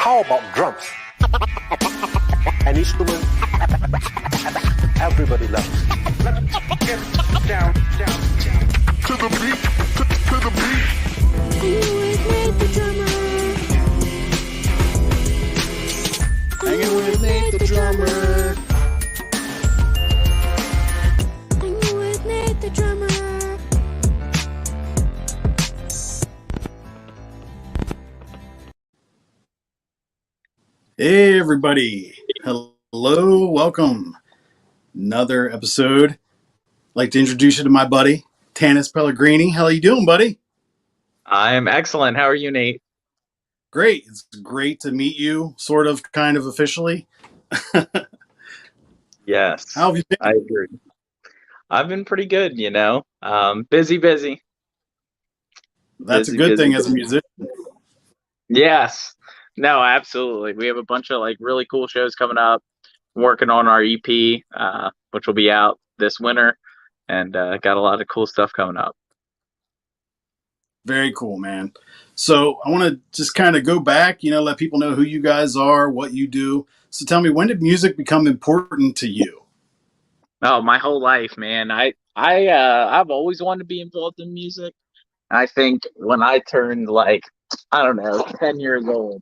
How about drums? An instrument everybody loves. Let's get down, down, down. To the beat, to the beat. Hanging with Nate the drummer. Hanging with Nate the drummer. Hey everybody. Hello, welcome. Another episode. I'd like to introduce you to my buddy, Tanis Pellegrini. How are you doing, buddy? I'm excellent. How are you, Nate? Great. It's great to meet you, sort of, kind of officially. Yes. How have you been? I agree. I've been pretty good, you know. Busy. That's Busy, a good busy, thing as a busy. musician. Yes. No, absolutely. We have a bunch of really cool shows coming up. Working on our EP, which will be out this winter, and got a lot of cool stuff coming up. Very cool, man. So I want to just kind of go back, let people know who you guys are, what you do. So tell me, when did music become important to you? Oh, my whole life, man. I've always wanted to be involved in music. I think when I turned 10 years old,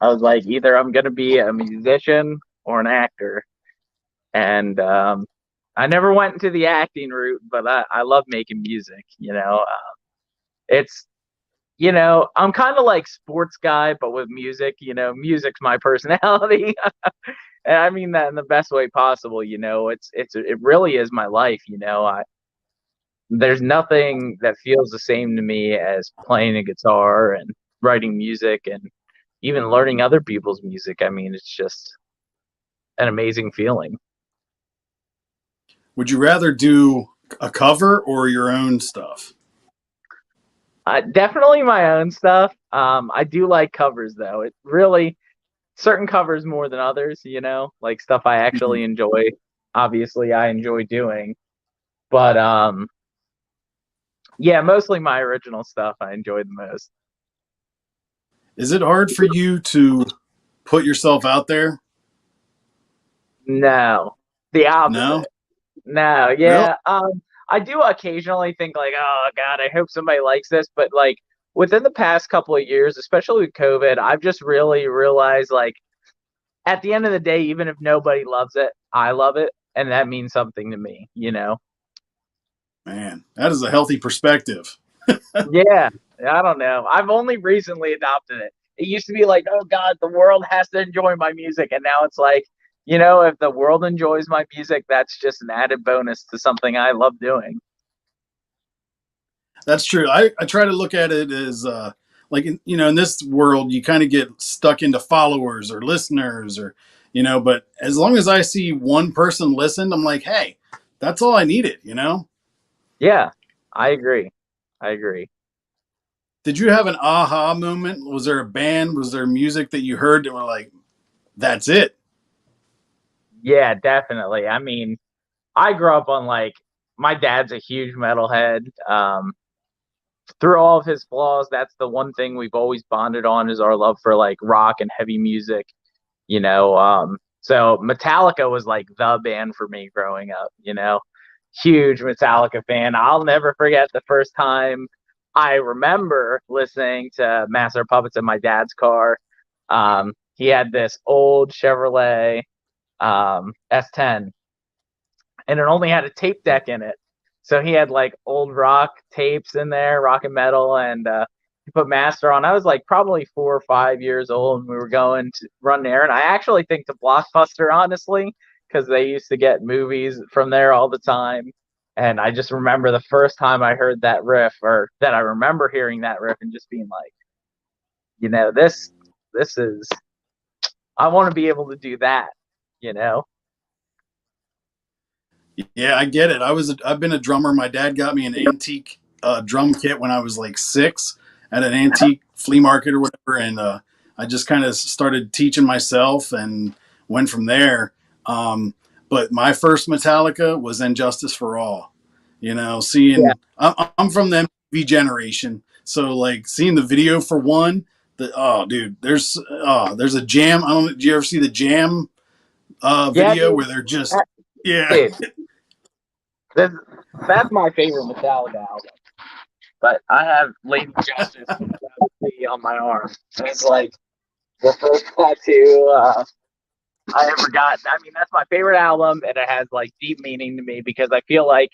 I was like, either I'm gonna be a musician or an actor. And I never went into the acting route, but I love making music, it's, I'm kind of like sports guy, but with music, music's my personality. And I mean that in the best way possible. It really is my life. There's nothing that feels the same to me as playing a guitar and writing music and even learning other people's music. I mean, it's just an amazing feeling. Would you rather do a cover or your own stuff? Definitely my own stuff. I do like covers though. It really certain covers more than others, like stuff I actually enjoy. Obviously I enjoy doing. But yeah, mostly my original stuff I enjoy the most. Is it hard for you to put yourself out there? No. The opposite. No? No, Really? yeah. I do occasionally think oh God, I hope somebody likes this, but within the past couple of years, especially with COVID, I've just really realized at the end of the day, even if nobody loves it, I love it, and that means something to me, Man, that is a healthy perspective. Yeah, I don't know. I've only recently adopted it. It used to be oh God, the world has to enjoy my music, and now it's if the world enjoys my music, that's just an added bonus to something I love doing. That's true. I try to look at it as in this world, you kind of get stuck into followers or listeners but as long as I see one person listen, I'm like, hey, that's all I needed, Yeah, I agree. Did you have an aha moment? Was there a band? Was there music that you heard that were like, that's it? Yeah, definitely. I mean, I grew up on my dad's a huge metalhead. Through all of his flaws, that's the one thing we've always bonded on is our love for rock and heavy music. So Metallica was the band for me growing up. Huge Metallica fan. I'll never forget the first time I remember listening to Master of Puppets in my dad's car. He had this old Chevrolet S10, and it only had a tape deck in it. So he had old rock tapes in there, rock and metal, and he put Master on. I was probably 4 or 5 years old, and we were going to run there. And I actually think to Blockbuster, honestly, because they used to get movies from there all the time. And I just remember the first time I heard that riff, or that I remember hearing that riff, and just being this is, I want to be able to do that. Yeah, I get it. I've been a drummer. My dad got me an antique drum kit when I was 6 at an antique flea market or whatever, and I just kind of started teaching myself and went from there. But my first Metallica was "Injustice for All." Yeah. I'm from the MTV generation, so seeing the video for one, Dude, there's a Jam. I don't. Do you ever see the Jam Yeah, video dude, where they're just yeah. dude, that's, that's my favorite Metallica album. But I have Lady Justice on my arm. It's like the first tattoo I ever got. I mean, that's my favorite album, and it has like deep meaning to me because I feel like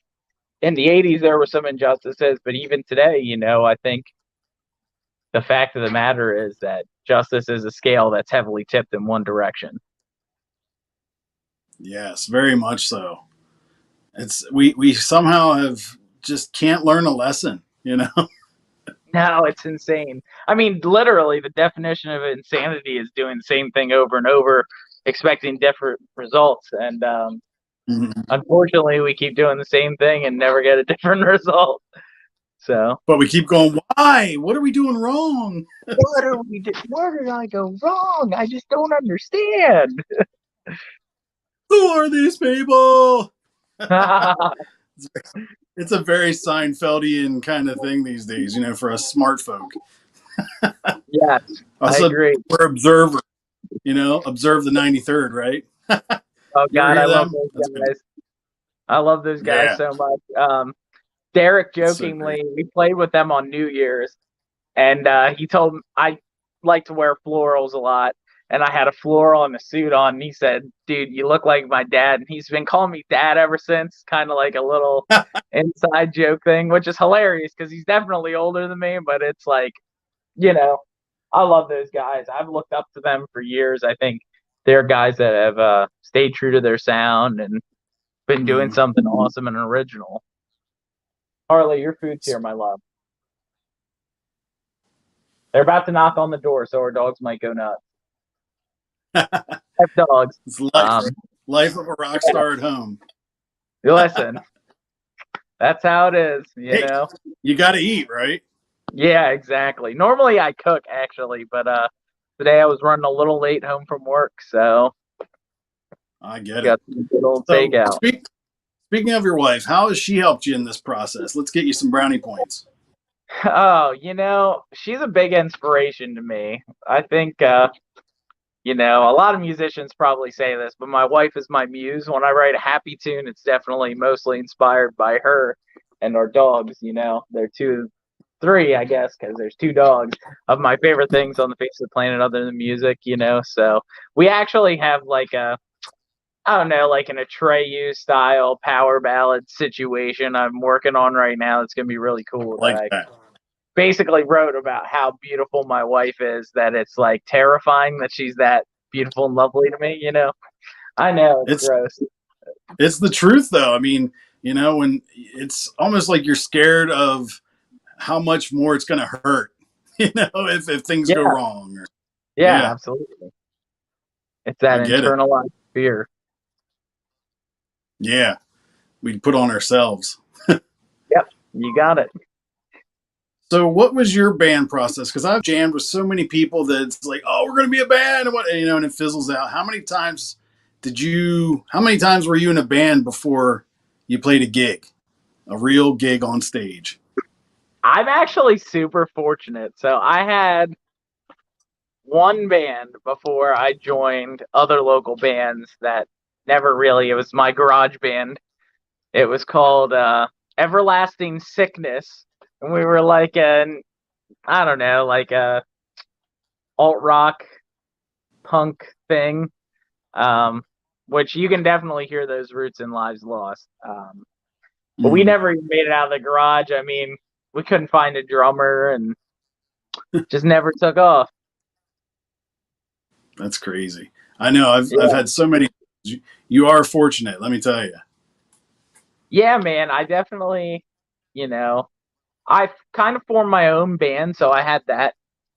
in the '80s there were some injustices, but even today, I think the fact of the matter is that justice is a scale that's heavily tipped in one direction. Yes, very much so. It's we somehow have just can't learn a lesson, you know. No, it's insane. I mean, literally, the definition of insanity is doing the same thing over and over, expecting different results. And Mhm. unfortunately, we keep doing the same thing and never get a different result. So, But we keep going. Why? What are we doing wrong? what are we? Where did I go wrong? I just don't understand. Who are these people? Yes, It's a very Seinfeldian kind of thing these days, for us smart folk. I Also, agree. we're observers, observe the 93rd, right? Oh You ever God, I hear love them? That's those good. guys. I love those guys Yeah, so much. Derek it's so great. jokingly, we played with them on New Year's, and he told me I like to wear florals a lot, and I had a floral and a suit on. And he said, "Dude, you look like my dad." And he's been calling me dad ever since, kind of like a little inside joke thing, which is hilarious because he's definitely older than me. But it's like, you know, I love those guys. I've looked up to them for years. I think they're guys that have stayed true to their sound and been doing Mhm. something awesome and original. Harley, your food's here, my love. They're about to knock on the door, so our dogs might go nuts. F dogs. It's life, Um, life of a rock star at home. listen, that's how it is, Hey, you got to eat, right? Yeah, exactly. Normally I cook actually, but today I was running a little late home from work, so I get it. got some good old So, takeout. speaking of your wife, how has she helped you in this process? Let's get you some brownie points. Oh, she's a big inspiration to me. I think a lot of musicians probably say this, but my wife is my muse. When I write a happy tune, it's definitely mostly inspired by her and our dogs. They're three, I guess, because there's two dogs of my favorite things on the face of the planet other than music. So we actually have like I don't know, like an Atreyu style power ballad situation I'm working on right now. It's gonna be really cool. That Like I that. basically wrote about how beautiful my wife is, that it's like terrifying that she's that beautiful and lovely to me. I know it's It's gross. it's the truth though. I mean, when it's almost like you're scared of how much more it's going to hurt, if things go Yeah, wrong. yeah, Yeah, absolutely. It's that I get it. internalized fear. Yeah, we put on ourselves. Yep, you got it. So, what was your band process? Because I've jammed with so many people that it's like, oh, we're going to be a band, and it fizzles out. How many times were you in a band before you played a real gig on stage? I'm actually super fortunate. So I had one band before I joined other local bands that never really, it was my garage band. It was called Everlasting Sickness. And we were like I don't know, like a alt rock punk thing. Um, which you can definitely hear those roots in Lives Lost. But we Mm, never even made it out of the garage. I mean, we couldn't find a drummer and just never took off. that's crazy. I know. I've Yeah. had so many. You are fortunate, let me tell you. Yeah, man. I definitely, you know, I kind of formed my own band, so I had that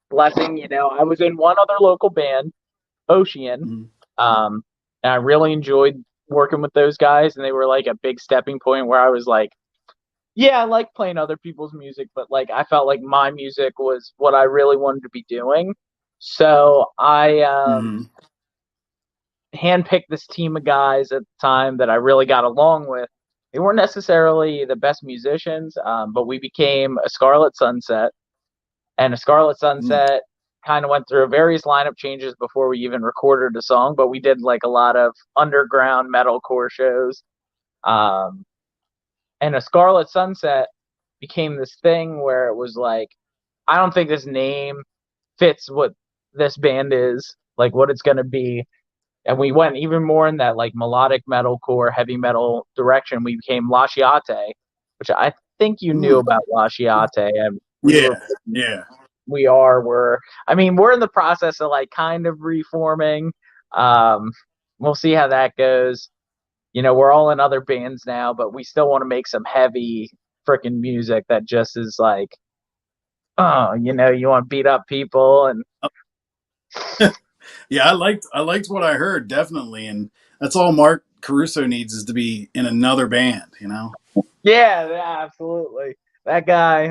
blessing. I was in one other local band, Ocean. Mm, And I really enjoyed working with those guys, and they were like a big stepping point where I was like, yeah, I like playing other people's music, but like I felt like my music was what I really wanted to be doing. So I mm, handpicked this team of guys at the time that I really got along with. They weren't necessarily the best musicians, but we became a Scarlet Sunset, and a Scarlet mm. Sunset kind of went through various lineup changes before we even recorded a song, but we did like a lot of underground metalcore shows. And A Scarlet Sunset became this thing where it was like, I don't think this name fits what this band is, like what it's going to be. And we went even more in that like melodic metalcore, heavy metal direction. We became Lasciate, which I think you knew about Lasciate. And Yeah. we're I mean, we're in the process of like kind of reforming. We'll see how that goes. You know, we're all in other bands now, but we still want to make some heavy freaking music that just is like, oh, you know, you want to beat up people. And Yeah, I liked what I heard, definitely, and that's all Mark Caruso needs is to be in another band, you know. yeah, absolutely. That guy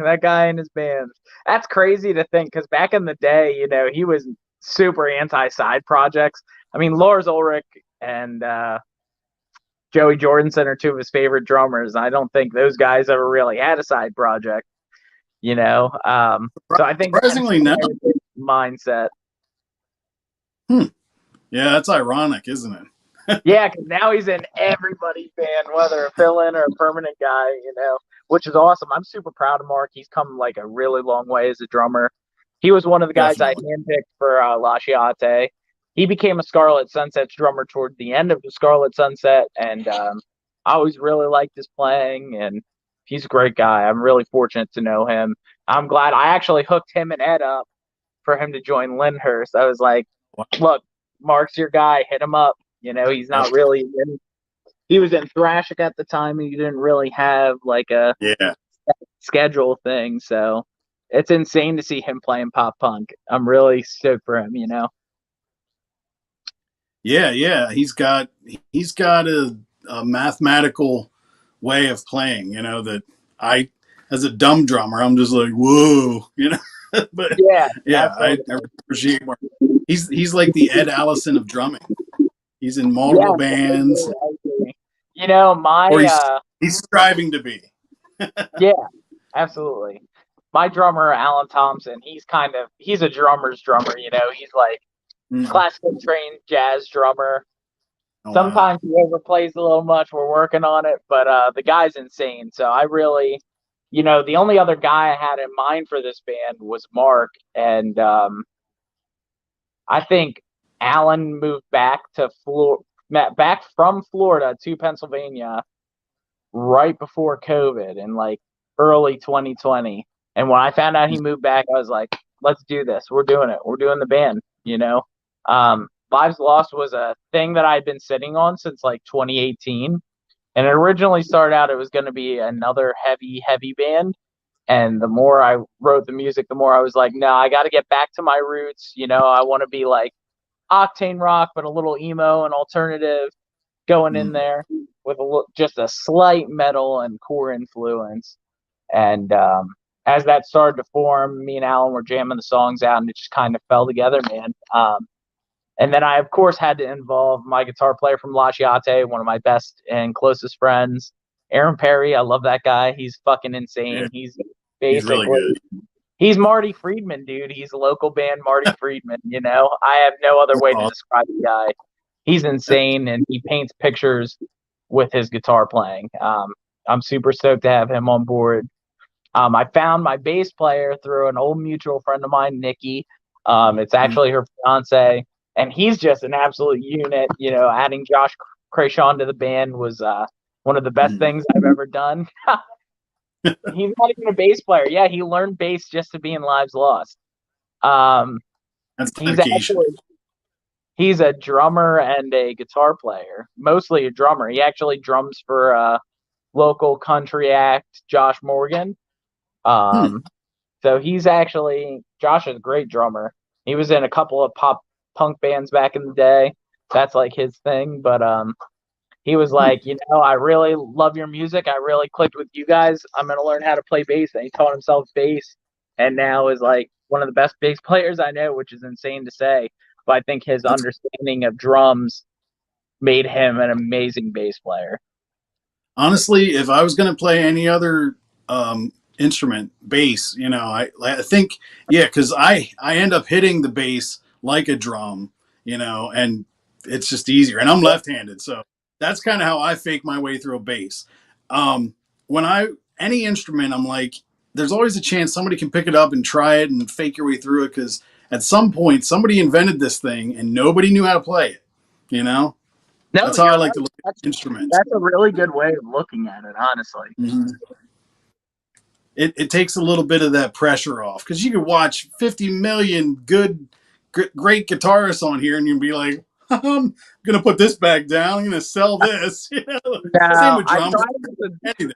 and his band. That's crazy to think, because back in the day, you know, he was super anti side projects. I mean, Lars Ulrich and Joey Jordison are two of his favorite drummers. I don't think those guys ever really had a side project, you know. So I think that's Surprisingly, no. mindset. Yeah, that's ironic, isn't it? Yeah, because now he's in everybody's band, whether a fill-in or a permanent guy, you know, which is awesome. I'm super proud of Mark. He's come like a really long way as a drummer. He was one of the guys Definitely. I handpicked for Lasciate. He became a Scarlet Sunset's drummer toward the end of the Scarlet Sunset, and I always really liked his playing, and he's a great guy. I'm really fortunate to know him. I'm glad I actually hooked him and Ed up for him to join Lyndhurst. I was like, look, Mark's your guy. Hit him up. You know, he's not really he was in Thrashic at the time, and he didn't really have like a schedule thing. So it's insane to see him playing pop punk. I'm really stoked for him, you know. Yeah. He's got a mathematical way of playing, you know, that I, as a dumb drummer, I'm just like, whoa, you know. But Yeah, I appreciate Mark. He's like the Ed Allison of drumming. He's in multiple bands. You know, or he's striving to be. Yeah, absolutely. My drummer, Alan Thompson, he's a drummer's drummer, you know. He's like classical trained jazz drummer. Sometimes he overplays a little much. We're working on it, but the guy's insane. So I really, you know, the only other guy I had in mind for this band was Mark, and I think Alan moved back from Florida to Pennsylvania right before COVID in like early 2020. And when I found out he moved back, I was like, let's do this. We're doing it. We're doing the band, you know. Lives Lost was a thing that I'd been sitting on since like 2018. And it originally started out, it was going to be another heavy band. And the more I wrote the music, the more I was like, no, I got to get back to my roots. You know, I want to be like octane rock, but a little emo and alternative going in there with just a slight metal and core influence. And as that started to form, me and Alan were jamming the songs out, and it just kind of fell together, man. And then I, of course, had to involve my guitar player from Lasciate, one of my best and closest friends, Aaron Perry. I love that guy. He's fucking insane. Yeah. He's basically really good. He's Marty Friedman, dude. He's a local band, Marty Friedman. You know, I have no other way to describe the guy. He's insane, and he paints pictures with his guitar playing. I'm super stoked to have him on board. I found my bass player through an old mutual friend of mine, Nikki. It's actually her fiance, and he's just an absolute unit. You know, adding Josh Crayshawn to the band was one of the best things I've ever done. He's not even a bass player. Yeah, he learned bass just to be in Lives Lost. That's dedication. He's a drummer and a guitar player, mostly a drummer. He actually drums for local country act, Josh Morgan. So Josh is a great drummer. He was in a couple of pop punk bands back in the day. That's like his thing. But he was like, you know, I really love your music. I really clicked with you guys. I'm going to learn how to play bass. And he taught himself bass, and now is like one of the best bass players I know, which is insane to say. But I think his understanding of drums made him an amazing bass player. Honestly, if I was going to play any other instrument, bass. I think, yeah, because I end up hitting the bass like a drum, and it's just easier. And I'm left-handed, so that's kind of how I fake my way through a bass. Um, when I any instrument, I'm like, there's always a chance somebody can pick it up and try it and fake your way through it because at some point somebody invented this thing and nobody knew how to play it. You know, No, that's how I you're like to right. look at instruments. That's a really good way of looking at it, honestly. Mhm. It takes a little bit of that pressure off because you could watch 50 million great guitarists on here and you'd be like, I'm gonna put this back down. I'm gonna sell this. Same Now, with I drums, try to, anything.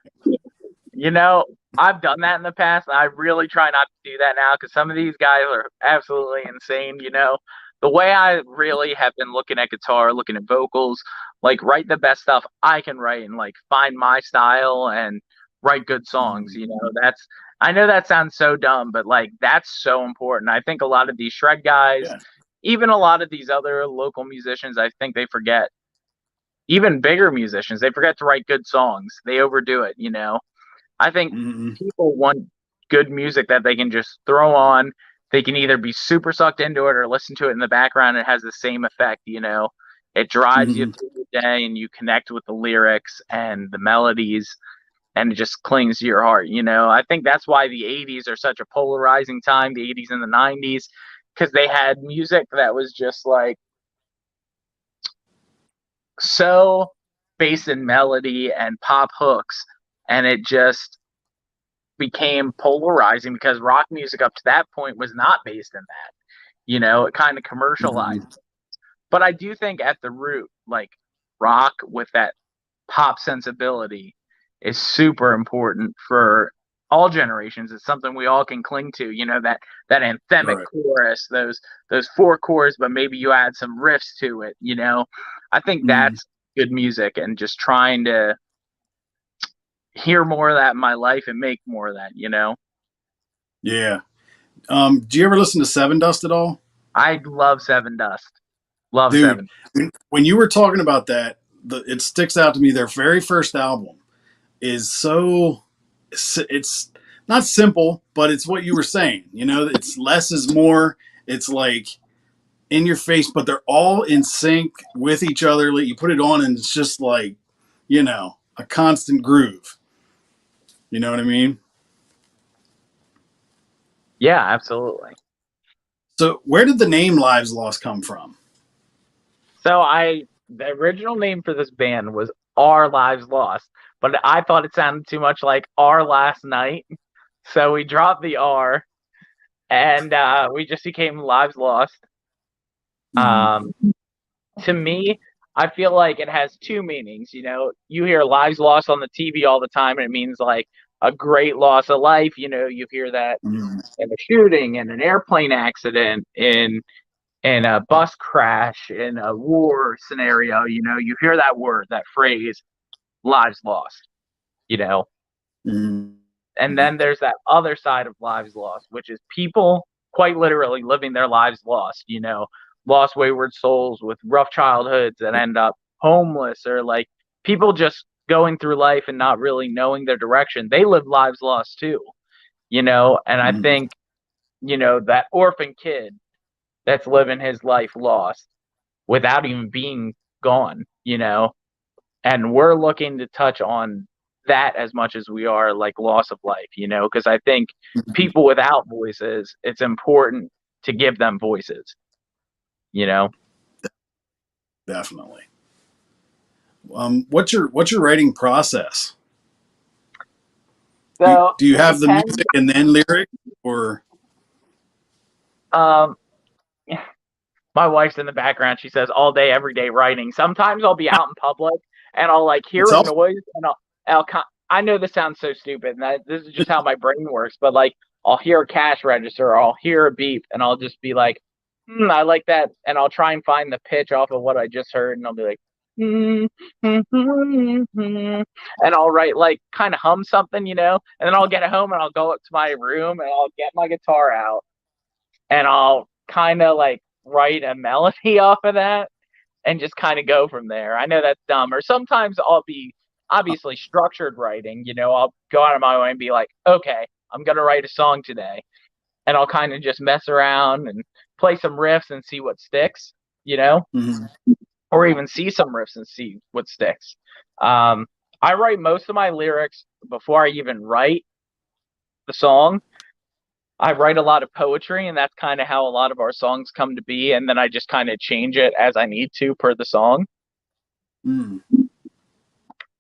you know, I've done that in the past. And I really try not to do that now because some of these guys are absolutely insane. The way I really have been looking at guitar, looking at vocals, like write the best stuff I can write and like find my style and write good songs. I know that sounds so dumb, but like that's so important. I think a lot of these shred guys, Yeah. even a lot of these other local musicians, I think they forget, even bigger musicians, they forget to write good songs. They overdo it. I think Mm-hmm. people want good music that they can just throw on. They can either be super sucked into it or listen to it in the background. And it has the same effect. It drives you Mm-hmm. through the day and you connect with the lyrics and the melodies and it just clings to your heart. I think that's why the 80s are such a polarizing time, the 80s and the 90s, because they had music that was just like so based in melody and pop hooks. And it just became polarizing because rock music up to that point was not based in that. It kind of Mm-hmm. commercialized. But I do think at the root, like rock with that pop sensibility is super important for all generations. It's something we all can cling to, that anthemic Right. chorus, those four chords, but maybe you add some riffs to it. I think Mm-hmm. that's good music and just trying to hear more of that in my life and make more of that. Yeah. Do you ever listen to Seven Dust at all? I love Seven Dust. Love Dude, Seven. when you were talking about that, it sticks out to me. Their very first album is so it's not simple, but it's what you were saying. It's less is more. It's like in your face, but they're all in sync with each other. Like, you put it on, and it's just like a constant groove. You know what I mean? Yeah, absolutely. So, where did the name Lives Lost come from? So the original name for this band was Our Lives Lost, but I thought it sounded too much like Our Last Night, so we dropped the R and we just became Lives Lost. Mm-hmm. Um, to me, I feel like it has two meanings. You hear Lives Lost on the TV all the time, and it means like a great loss of life. You hear that Mm-hmm. in a shooting, in an airplane accident, in a bus crash, in a war scenario. You hear that word, that phrase, lives lost. You know, and Mm-hmm. then there's that other side of lives lost, which is people quite literally living their lives lost. Lost wayward souls with rough childhoods that end up homeless or like people just going through life and not really knowing their direction. They live lives lost too. And I Mm-hmm. think that orphan kid that's living his life lost without even being gone. And we're looking to touch on that as much as we are like loss of life, because I think people without voices, it's important to give them voices. Definitely. What's your writing process? Do you, So do you it have the depends. music and then lyric, or Um, my wife's in the background. She says all day, every day writing. Sometimes I'll be out in public and I'll like it's hear a helpful? noise and I know this sounds so stupid and this is just how my brain works, but like I'll hear a cash register or I'll hear a beep and I'll just be like, I like that. And I'll try and find the pitch off of what I just heard and I'll be like, and I'll write like kind of hum something, and then I'll get home and I'll go up to my room and I'll get my guitar out and I'll kind of like write a melody off of that and just kind of go from there. I know that's dumb. Or sometimes obviously structured writing. I'll go out of my way and be like, okay, I'm gonna write a song today, and I'll kind of just mess around and play some riffs and see what sticks. Mhm. Or even see some riffs and see what sticks. Um, I write most of my lyrics before I even write the song. I write a lot of poetry, and that's kind of how a lot of our songs come to be. And then I just kind of change it as I need to per the song. Mm.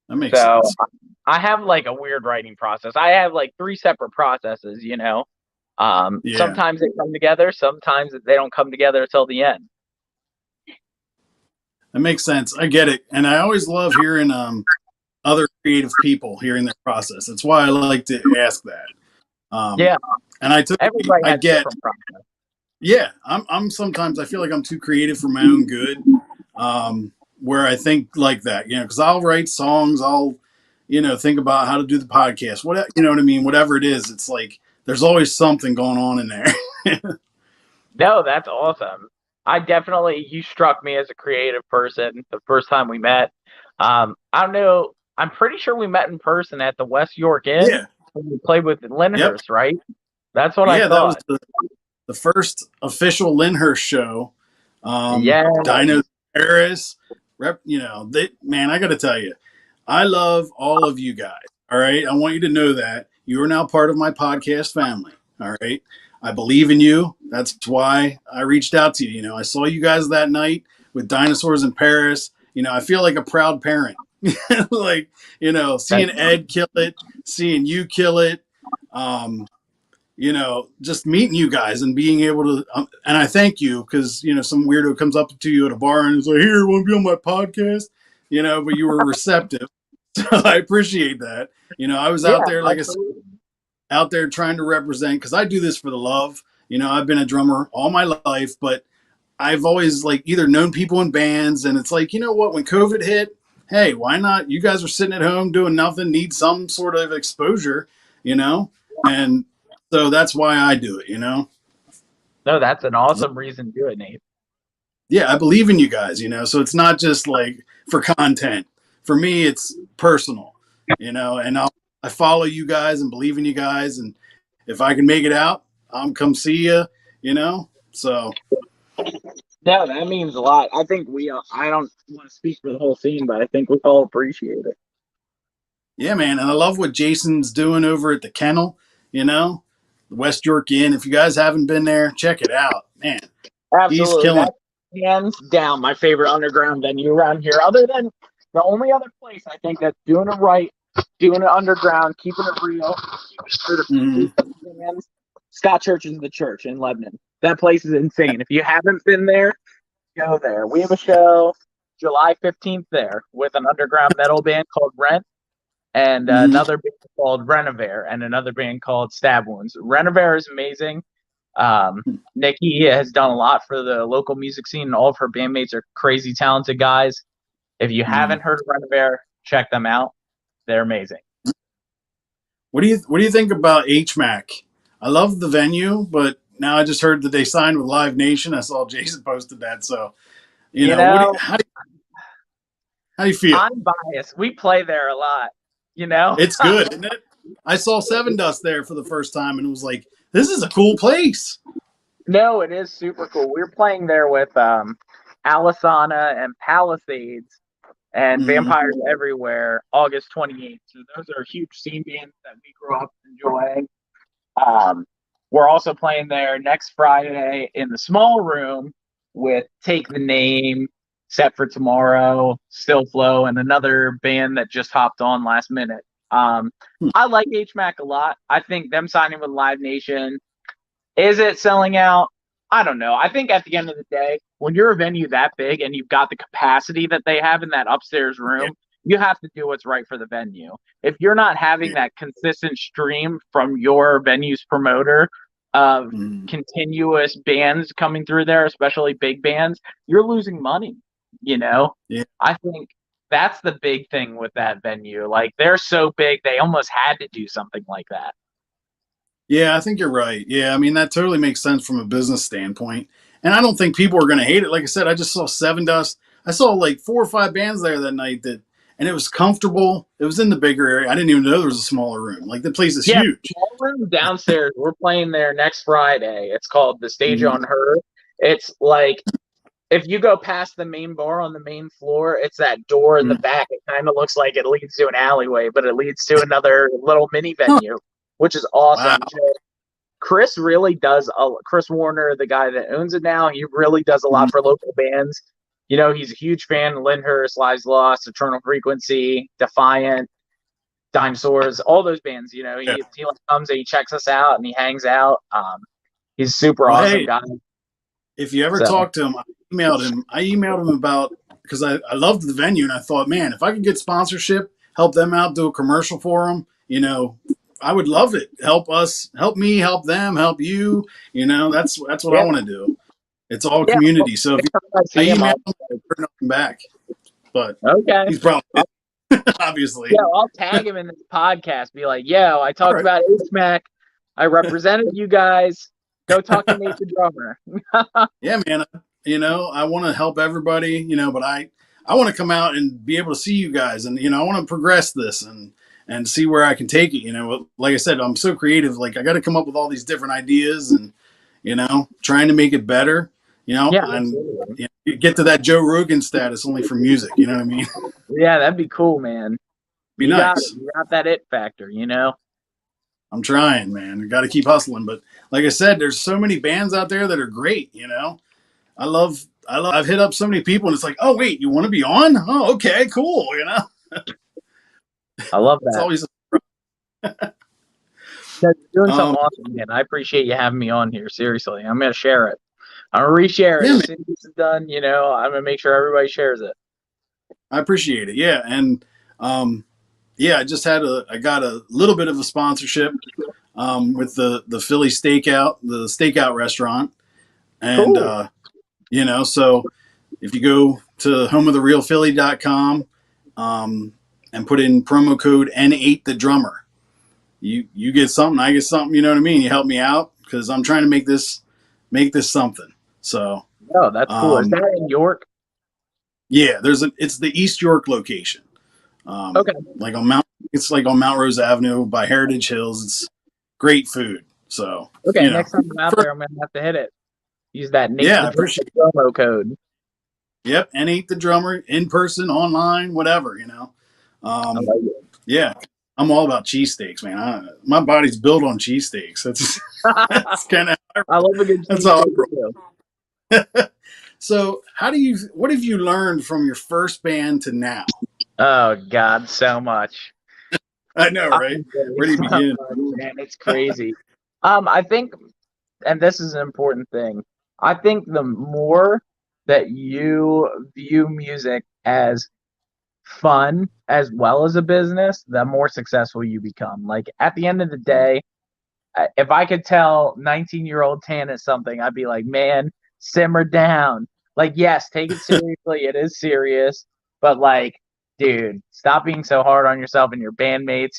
That makes So sense. I have like a weird writing process. I have like 3 separate processes. Yeah, Sometimes they come together, sometimes they don't come together until the end. that makes sense. I get it, and I always love hearing other creative people hearing their process. That's why I like to ask that. Um, Yeah, and everybody I has get, different process. yeah, I'm sometimes I feel like I'm too creative for my own good. Where I think like that, because I'll write songs, I'll, think about how to do the podcast, what, you know what I mean? Whatever it is, it's like, there's always something going on in there. No, that's awesome. You struck me as a creative person the first time we met. I don't know. I'm pretty sure we met in person at the West York Inn Yeah. when we played with Yep. Lyndhurst, right? That's what I Yeah. That was thought. the first official Lyndhurst show. Yeah. Dino Paris, man, I got to tell you, I love all of you guys. All right. I want you to know that you are now part of my podcast family. All right. I believe in you. That's why I reached out to you. I saw you guys that night with Dinosaurs in Paris. I feel like a proud parent. Like, seeing Ed kill it, seeing you kill it. Just meeting you guys and being able to, and I thank you because, some weirdo comes up to you at a bar and is like, here, want to be on my podcast? But you were receptive. So I appreciate that. I was Yeah, out there, like I said, absolutely. out there trying to represent, because I do this for the love. I've been a drummer all my life, but I've always like either known people in bands, and it's like, what, when COVID hit, hey, why not? You guys are sitting at home doing nothing, need some sort of exposure, and so that's why I do it. No, that's an awesome reason to do it, Nate. Yeah, I believe in you guys, so it's not just like for content. For me, it's personal, and I follow you guys and believe in you guys, and if I can make it out, I'll come see so. No, that means a lot. I think I don't want to speak for the whole scene, but I think we all appreciate it. Yeah, man, and I love what Jason's doing over at the Kennel, the West York Inn. If you guys haven't been there, check it out, man. He's Absolutely. killing. That's hands down my favorite underground venue around here. Other than the only other place I think that's doing it right, doing it underground, keeping it real, keeping it for the fans. Scott Church is the church in Lebanon. That place is insane. If you haven't been there, go there. We have a show July 15th there with an underground metal band called Rent and another band called Renovair and another band called Stab Wounds. Renovair is amazing. Nikki has done a lot for the local music scene, and all of her bandmates are crazy talented guys. If you haven't heard of Renovair, check them out. They're amazing. What do you think about HMAC? I love the venue, but now I just heard that they signed with Live Nation. I saw Jason posted that, so how do you feel? I'm biased. We play there a lot. It's good, isn't it? I saw Seven Dust there for the first time, and it was like, this is a cool place. No, it is super cool. We're playing there with Alisana and Palisades and Vampires Everywhere, August 28th. So those are huge scene bands that we grew up enjoying. We're also playing there next Friday in the small room with Take the Name, Set for Tomorrow, Still Flow, and another band that just hopped on last minute. I like HMAC a lot. I think them signing with Live Nation, is it selling out? I don't know. I think at the end of the day, when you're a venue that big and you've got the capacity that they have in that upstairs room, you have to do what's right for the venue. If you're not having that consistent stream from your venue's promoter of continuous bands coming through there, especially big bands, you're losing money, Yeah. I think that's the big thing with that venue. Like, they're so big, they almost had to do something like that. Yeah, I think you're right. Yeah, I mean, that totally makes sense from a business standpoint. And I don't think people are going to hate it. Like I said, I just saw Seven Dust. I saw like 4 or 5 bands there that night and it was comfortable. It was in the bigger area. I didn't even know there was a smaller room. Like the place is Yeah, huge. small room downstairs. We're playing there next Friday. It's called the Stage Mhm. on Her. It's like if you go past the main bar on the main floor, it's that door in the Mhm. back. It kind of looks like it leads to an alleyway, but it leads to another little mini Huh. venue, which is awesome. Wow. Chris really does. Chris Warner, the guy that owns it now, he really does a lot Mhm. for local bands. He's a huge fan of Lyndhurst, Lives Lost, Eternal Frequency, Defiant, Dinosaurs, all those bands. Yeah. He comes and he checks us out and he hangs out. He's a super Well, awesome hey, guy. if you ever So talk to him, I emailed him about, because I loved the venue and I thought, man, if I could get sponsorship, help them out, do a commercial for them, I would love it. Help me, help them, help you. That's what I yeah, want to do. It's all yeah. Well, community. So if next time I I see him, emailed him, I heard nothing back, but okay. he's probably obviously. Yeah, I'll tag him in this podcast. Be like, yo, I All talked right. about HMAC. I represented you guys. Go talk to Nate the drummer. Yeah, man. I want to help everybody, but I want to come out and be able to see you guys, and I want to progress this and see where I can take it. Like I said, I'm so creative. Like I got to come up with all these different ideas, and trying to make it better. Yeah, And absolutely. get to that Joe Rogan status only for music. You know what I mean? Yeah, that'd be cool, man. Be You got it. nice. You got that it factor, I'm trying, man. I got to keep hustling. But like I said, there's so many bands out there that are great. I've hit up so many people and it's like, oh wait, you want to be on? Oh, okay, cool. I love It's that. always You're doing something um awesome, man. I appreciate you having me on here. Seriously, I'm gonna share it. I'm gonna reshare it yeah, as man, soon as this is done. I'm gonna make sure everybody shares it. I appreciate it. Yeah. And yeah, I got a little bit of a sponsorship with the Philly the stakeout restaurant. And Cool. so if you go to homeoftherealphilly.com and put in promo code N8 the drummer, you get something, I get something, you know what I mean? You help me out because I'm trying to make this something. So Oh, that's cool. Is that in York? yeah, it's the East York location. Okay. It's like on Mount Rose Avenue by Heritage Hills. It's great food. So Okay. Next time I'm out there, I'm gonna have to hit it. Use that Nate yeah, I the appreciate promo code. Yep, N8 the drummer, in person, online, whatever, I Um, like it. yeah, I'm all about cheesesteaks, man. My body's built on cheesesteaks. That's kind of I love a good that's all. cheesesteak too. So, what have you learned from your first band to now? Oh God, so much. I know, right? Where do you begin? Man, it's crazy. I think, and this is an important thing. I think the more that you view music as fun as well as a business, the more successful you become. Like at the end of the day, if I could tell 19-year-old Tanis something, I'd be like, man, simmer down. Like, yes, take it seriously. It is serious, but like, dude, stop being so hard on yourself and your bandmates.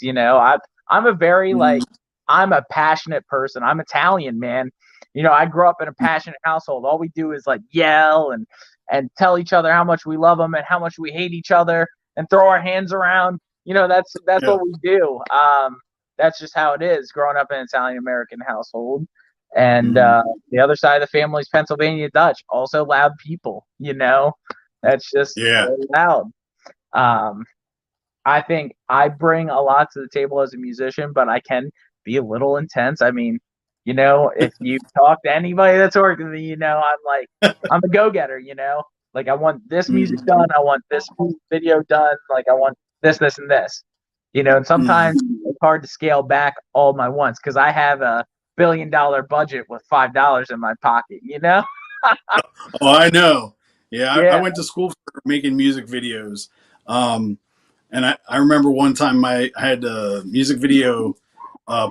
I'm a very like, I'm a passionate person. I'm Italian, man. I grew up in a passionate household. All we do is like yell and tell each other how much we love them and how much we hate each other and throw our hands around. That's Yeah. what we do. That's just how it is growing up in an Italian American household. And the other side of the family is Pennsylvania Dutch, also loud people, that's just Yeah. loud. I think I bring a lot to the table as a musician, but I can be a little intense. I mean, if you talk to anybody that's working with me, I'm a go-getter, like I want this music done. I want this video done. Like I want this, and this, and sometimes it's hard to scale back all my wants because I have a $1 billion budget with $5 in my pocket, Oh, I know. Yeah, Yeah. I went to school for making music videos. And I remember one time I had a music video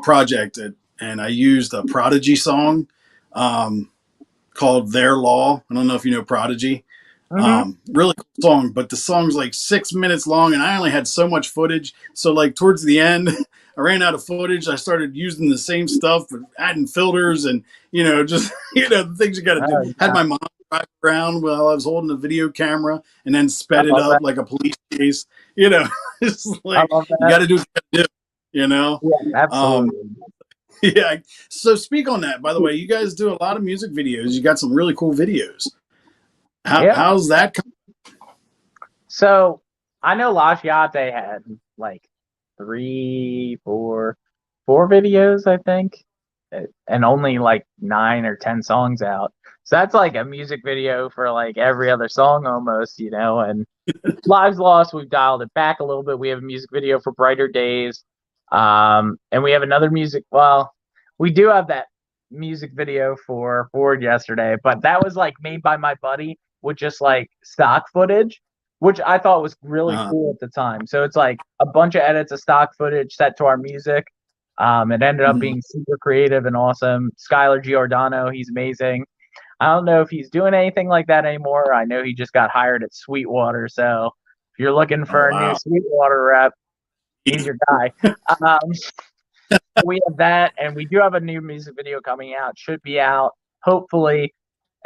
project and I used a Prodigy song called Their Law. I don't know if you know Prodigy. Really cool song, but the song's like 6 minutes long and I only had so much footage. So like towards the end, I ran out of footage. I started using the same stuff, but adding filters and, just, the things you got to do. Oh, yeah. Had my mom drive around while I was holding a video camera and then I sped it love up that. like a police chase. You know, it's I like love you got that. to do what you got to do. You know, Yeah, um, absolutely. yeah. So speak on that. By the way, you guys do a lot of music videos. You got some really cool videos. Yeah. How's that? So I know Lasciate had like three, four videos, I think, and only like 9 or 10 songs out. So that's like a music video for like every other song almost, you know. And Lives Lost, we've dialed it back a little bit. We have a music video for Brighter Days. And we have another music. Well, we do have that music video for Forward Yesterday, but that was like made by my buddy with just like stock footage, which I thought was really Uh, cool at the time. So it's like a bunch of edits of stock footage set to our music. It ended up mhm. being super creative and awesome. Skylar Giordano, he's amazing. I don't know if he's doing anything like that anymore. I know he just got hired at Sweetwater. So if you're looking Oh for a new wow. Sweetwater rep, he's your guy. Um, we have that, and we do have a new music video coming out. Should be out, hopefully,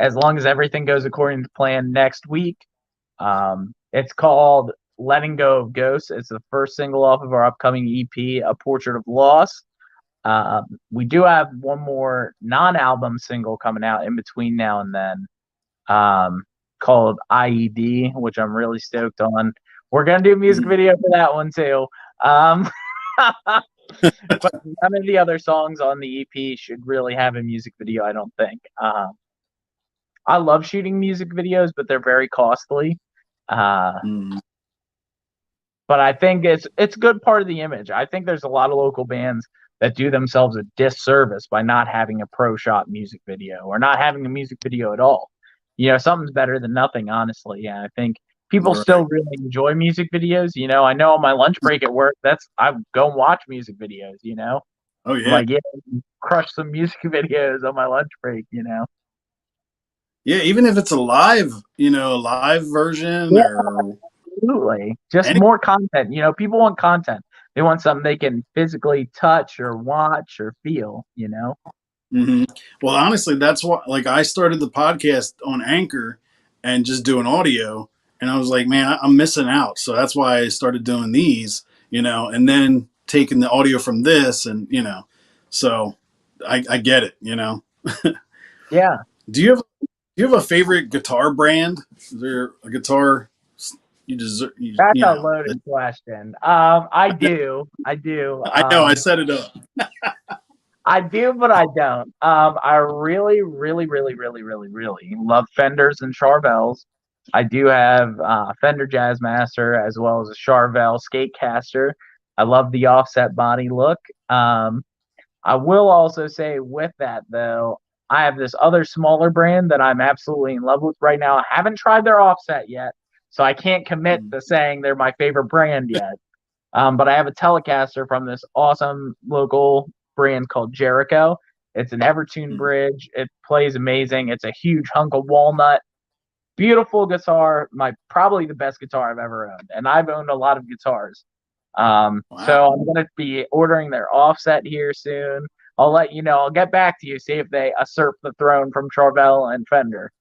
as long as everything goes according to plan next week. It's called Letting Go of Ghosts. It's the first single off of our upcoming EP, A Portrait of Loss. We do have one more non-album single coming out in between now and then, called IED, which I'm really stoked on. We're gonna do a music Mhm. video for that one too. Um, but none of the other songs on the EP should really have a music video, I don't think. I love shooting music videos, but they're very costly. Uh, Mhm. but I think it's a good part of the image. I think there's a lot of local bands that do themselves a disservice by not having a pro shot music video or not having a music video at all. You know, something's better than nothing, honestly. Yeah, I think people still Right. really enjoy music videos. You know, I know on my lunch break at work, I go and watch music videos. You know, Oh yeah. like yeah, crush some music videos on my lunch break. You know, Yeah. Even if it's a live, a live version yeah, or absolutely. Just any. more content. You know, people want content. They want something they can physically touch or watch or feel. You know. Mhm. Well, honestly, that's what like I started the podcast on Anchor and just doing audio, and I was like, man, I'm missing out. So that's why I started doing these, and then taking the audio from this, and so I get it. Yeah. Do you have a favorite guitar brand? Is there a guitar you deserve? That's a loaded question. I do. I know I set it up. I do, but I don't. I really, really, really, really, really, really love Fenders and Charvels. I do have Fender Jazzmaster as well as a Charvel Skatecaster. I love the offset body look. I will also say with that though, I have this other smaller brand that I'm absolutely in love with right now. I haven't tried their offset yet, so I can't commit to saying they're my favorite brand yet. But I have a Telecaster from this awesome local brand called Jericho. It's an Evertune Mhm. bridge. It plays amazing. It's a huge hunk of walnut. Beautiful guitar. Probably the best guitar I've ever owned. And I've owned a lot of guitars. Wow. So I'm gonna be ordering their offset here soon. I'll let you know. I'll get back to you, see if they usurp the throne from Charvel and Fender.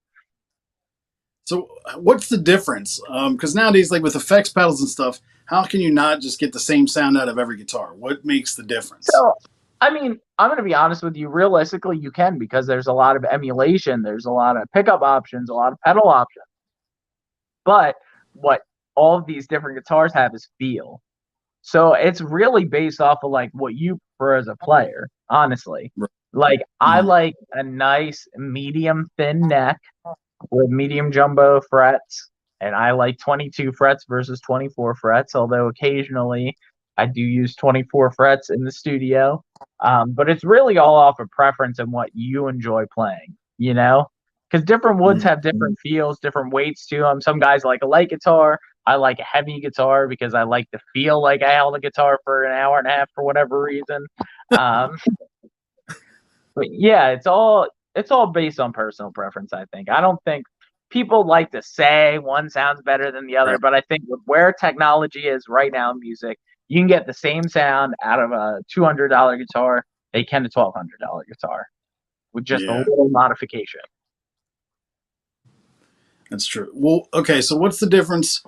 So what's the difference? Because nowadays, like with effects pedals and stuff, how can you not just get the same sound out of every guitar? What makes the difference? So, I mean, I'm going to be honest with you. Realistically, you can because there's a lot of emulation, there's a lot of pickup options, a lot of pedal options. But what all of these different guitars have is feel. So it's really based off of like what you prefer as a player, honestly. Right. Like I Mhm. like a nice medium thin neck with medium jumbo frets, and I like 22 frets versus 24 frets, although occasionally I do use 24 frets in the studio. But it's really all off of preference and what you enjoy playing, you know? Because different woods Mhm. have different feels, different weights to them. Some guys like a light guitar. I like a heavy guitar because I like to feel like I held a guitar for an hour and a half for whatever reason. Um, but yeah, it's all based on personal preference, I think. I don't think people like to say one sounds better than the other, Right. but I think with where technology is right now in music, you can get the same sound out of a $200 guitar they can a $1,200 guitar with just a Yeah. little modification. That's true. Well, okay. So what's the difference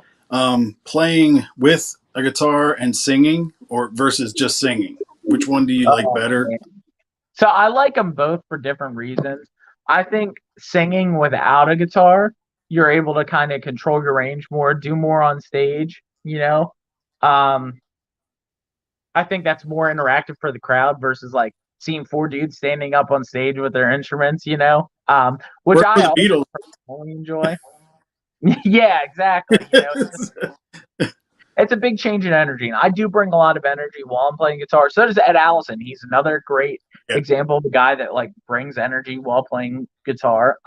playing with a guitar and singing, or versus just singing? Which one do you like Oh, better? man. So I like them both for different reasons. I think singing without a guitar, you're able to kind of control your range more, do more on stage, you know. Um, I think that's more interactive for the crowd versus like seeing four dudes standing up on stage with their instruments, you know. Which Work for I the also Beatles. personally enjoy. Yeah, exactly. You know, it's a big change in energy. And I do bring a lot of energy while I'm playing guitar. So does Ed Allison. He's another great Yeah. example of a guy that like brings energy while playing guitar.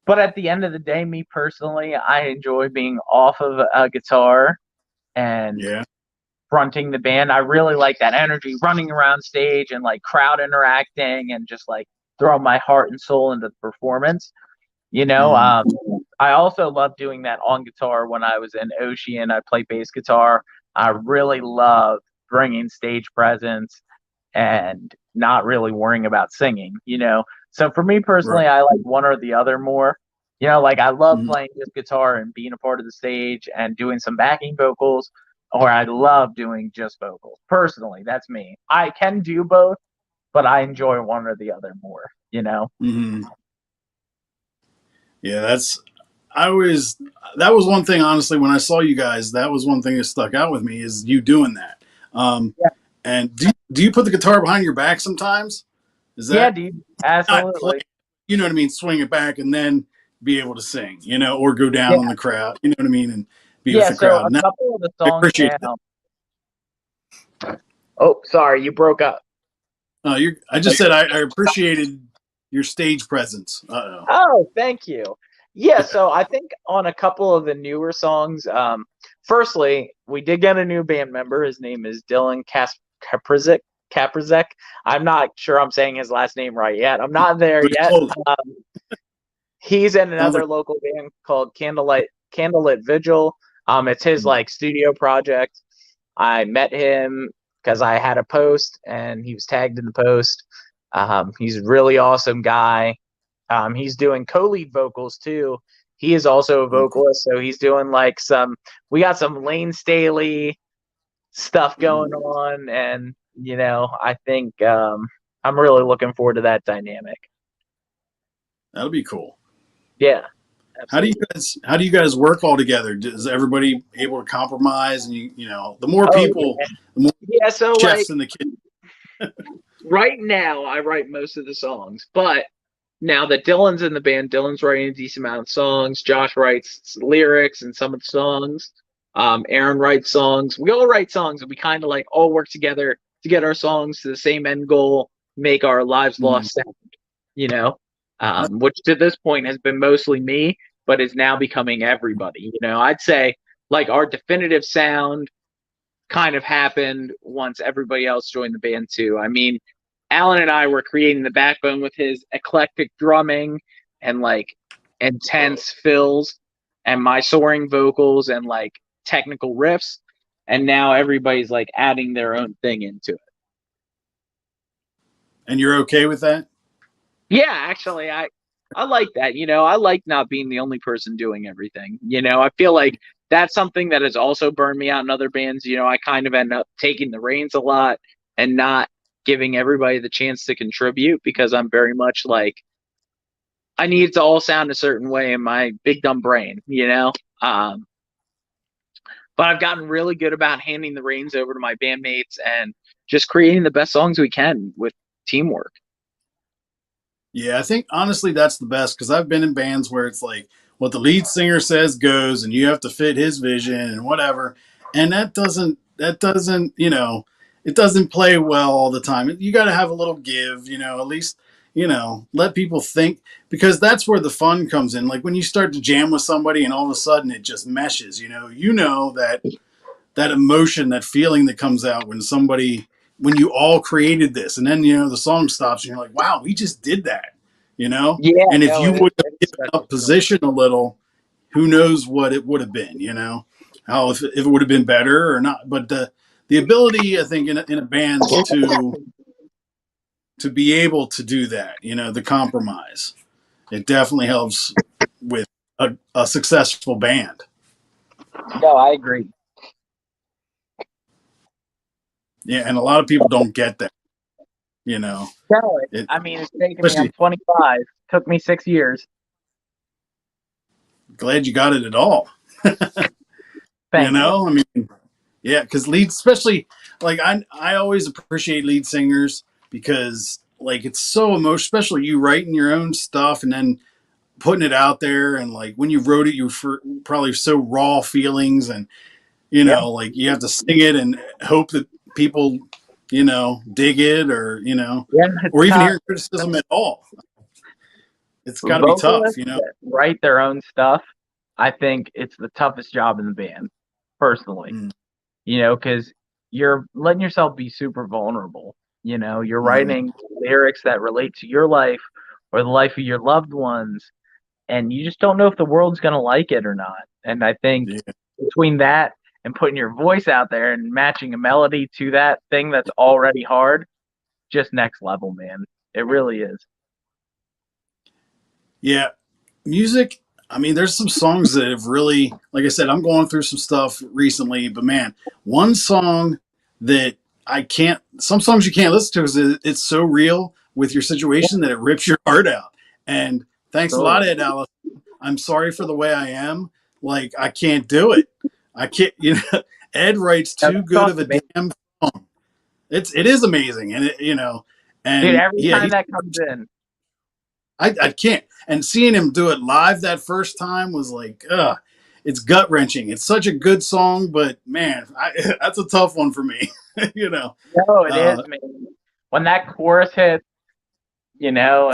But at the end of the day, me personally, I enjoy being off of a guitar and Yeah. fronting the band. I really like that energy, running around stage and like crowd interacting and just like throwing my heart and soul into the performance. You know, Mhm. I also love doing that on guitar. When I was in Ocean, I played bass guitar. I really love bringing stage presence and not really worrying about singing, you know. So for me Right. personally, I like one or the other more. You know, like I love Mhm. playing just guitar and being a part of the stage and doing some backing vocals, or I love doing just vocals. Personally, that's me. I can do both, but I enjoy one or the other more, you know. Mhm. Yeah, I always that was one thing honestly when I saw you guys, that was one thing that stuck out with me is you doing that. Um Yeah, and do you put the guitar behind your back sometimes? Is yeah, that dude. not play, Absolutely. you know what I mean, swing it back and then be able to sing, you know, or go down Yeah. on the crowd, you know what I mean, and be with Yeah, the so crowd. a And that, couple of the I songs appreciate that. now. Oh, sorry, you broke up. I just said I appreciated your stage presence. Uh-oh. Oh, thank you. Yeah, so I think on a couple of the newer songs, firstly, we did get a new band member. His name is Dylan Kaprizek. Kaprizek. I'm not sure I'm saying his last name right yet. I'm not there But yet. close. He's in Sounds another like local band called Candlelit Vigil. It's his like studio project. I met him because I had a post and he was tagged in the post. He's a really awesome guy. He's doing co-lead vocals too. He is also a oh, cool. vocalist, so he's doing like we got some Lane Staley stuff going on, and you know, I think I'm really looking forward to that dynamic. That'll be cool. Yeah, absolutely. How do you guys work all together? Is everybody able to compromise? And you know, the more Oh people, yeah, the more yeah. So like chefs in the kitchen. right now, I write most of the songs, but now that Dylan's in the band, Dylan's writing a decent amount of songs. Josh writes lyrics and some of the songs. Aaron writes songs. We all write songs, and we kind of like all work together to get our songs to the same end goal, make our lives Mhm. lost sound. You know, which to this point has been mostly me, but is now becoming everybody. You know, I'd say like our definitive sound kind of happened once everybody else joined the band too. I mean, Alan and I were creating the backbone with his eclectic drumming and like intense fills and my soaring vocals and like technical riffs. And now everybody's like adding their own thing into it. And you're okay with that? Yeah, actually, I like that. You know, I like not being the only person doing everything. You know, I feel like that's something that has also burned me out in other bands. You know, I kind of end up taking the reins a lot and not giving everybody the chance to contribute because I'm very much like I need it to all sound a certain way in my big dumb brain, you know? Um, but I've gotten really good about handing the reins over to my bandmates and just creating the best songs we can with teamwork. Yeah, I think honestly that's the best because I've been in bands where it's like what the lead singer says goes, and you have to fit his vision and whatever, and that doesn't you know it doesn't play well all the time. You got to have a little give, you know, at least you know let people think because that's where the fun comes in. Like when you start to jam with somebody and all of a sudden it just meshes, you know that emotion, that feeling that comes out when you all created this, and then the song stops, and you're like, "Wow, we just did that," you know. Yeah, And if no, you would have it's a given special up feeling. position a little, who knows what it would have been, you know? How if it would have been better or not? But the ability, I think, in a band to be able to do that, the compromise, it definitely helps. with a successful band. No, I agree. Yeah, and a lot of people don't get that. You know, No, it, I mean, it's taken me. I'm especially 25. Took me 6 years. glad you got it at all. You Thank you. know, I mean, yeah, because lead, especially like I always appreciate lead singers because like it's so emotional, especially you writing your own stuff and then putting it out there, and like when you wrote it, you were probably so raw feelings, and you Yeah. know, like you have to sing it and hope that people, you know, dig it, or you know, Yeah, it's or even tough. hearing criticism at all. It's got to be tough, Vocalists you know. that write their own stuff, I think it's the toughest job in the band, personally. Mm, Because you're letting yourself be super vulnerable. You're mm, writing lyrics that relate to your life or the life of your loved ones, and you just don't know if the world's going to like it or not. And I think yeah, between that and putting your voice out there and matching a melody to that thing that's already hard, just next level, man. It really is. yeah. Music. I mean, there's some songs that have really, like I said, I'm going through some stuff recently, but man, one song that I can't, some songs you can't listen to because it's so real with your situation that it rips your heart out. And thanks a lot, Totally. Ed Alice. I'm sorry for the way I am. Like, I can't do it. I can't, you know, Ed writes Now, too that good song's of a amazing. damn song. It is amazing. And you know, Dude, and every yeah, time that comes in, I can't. And seeing him do it live that first time was like, it's gut wrenching. It's such a good song, but man, that's a tough one for me. You know, no, it is, uh, man. When that chorus hits,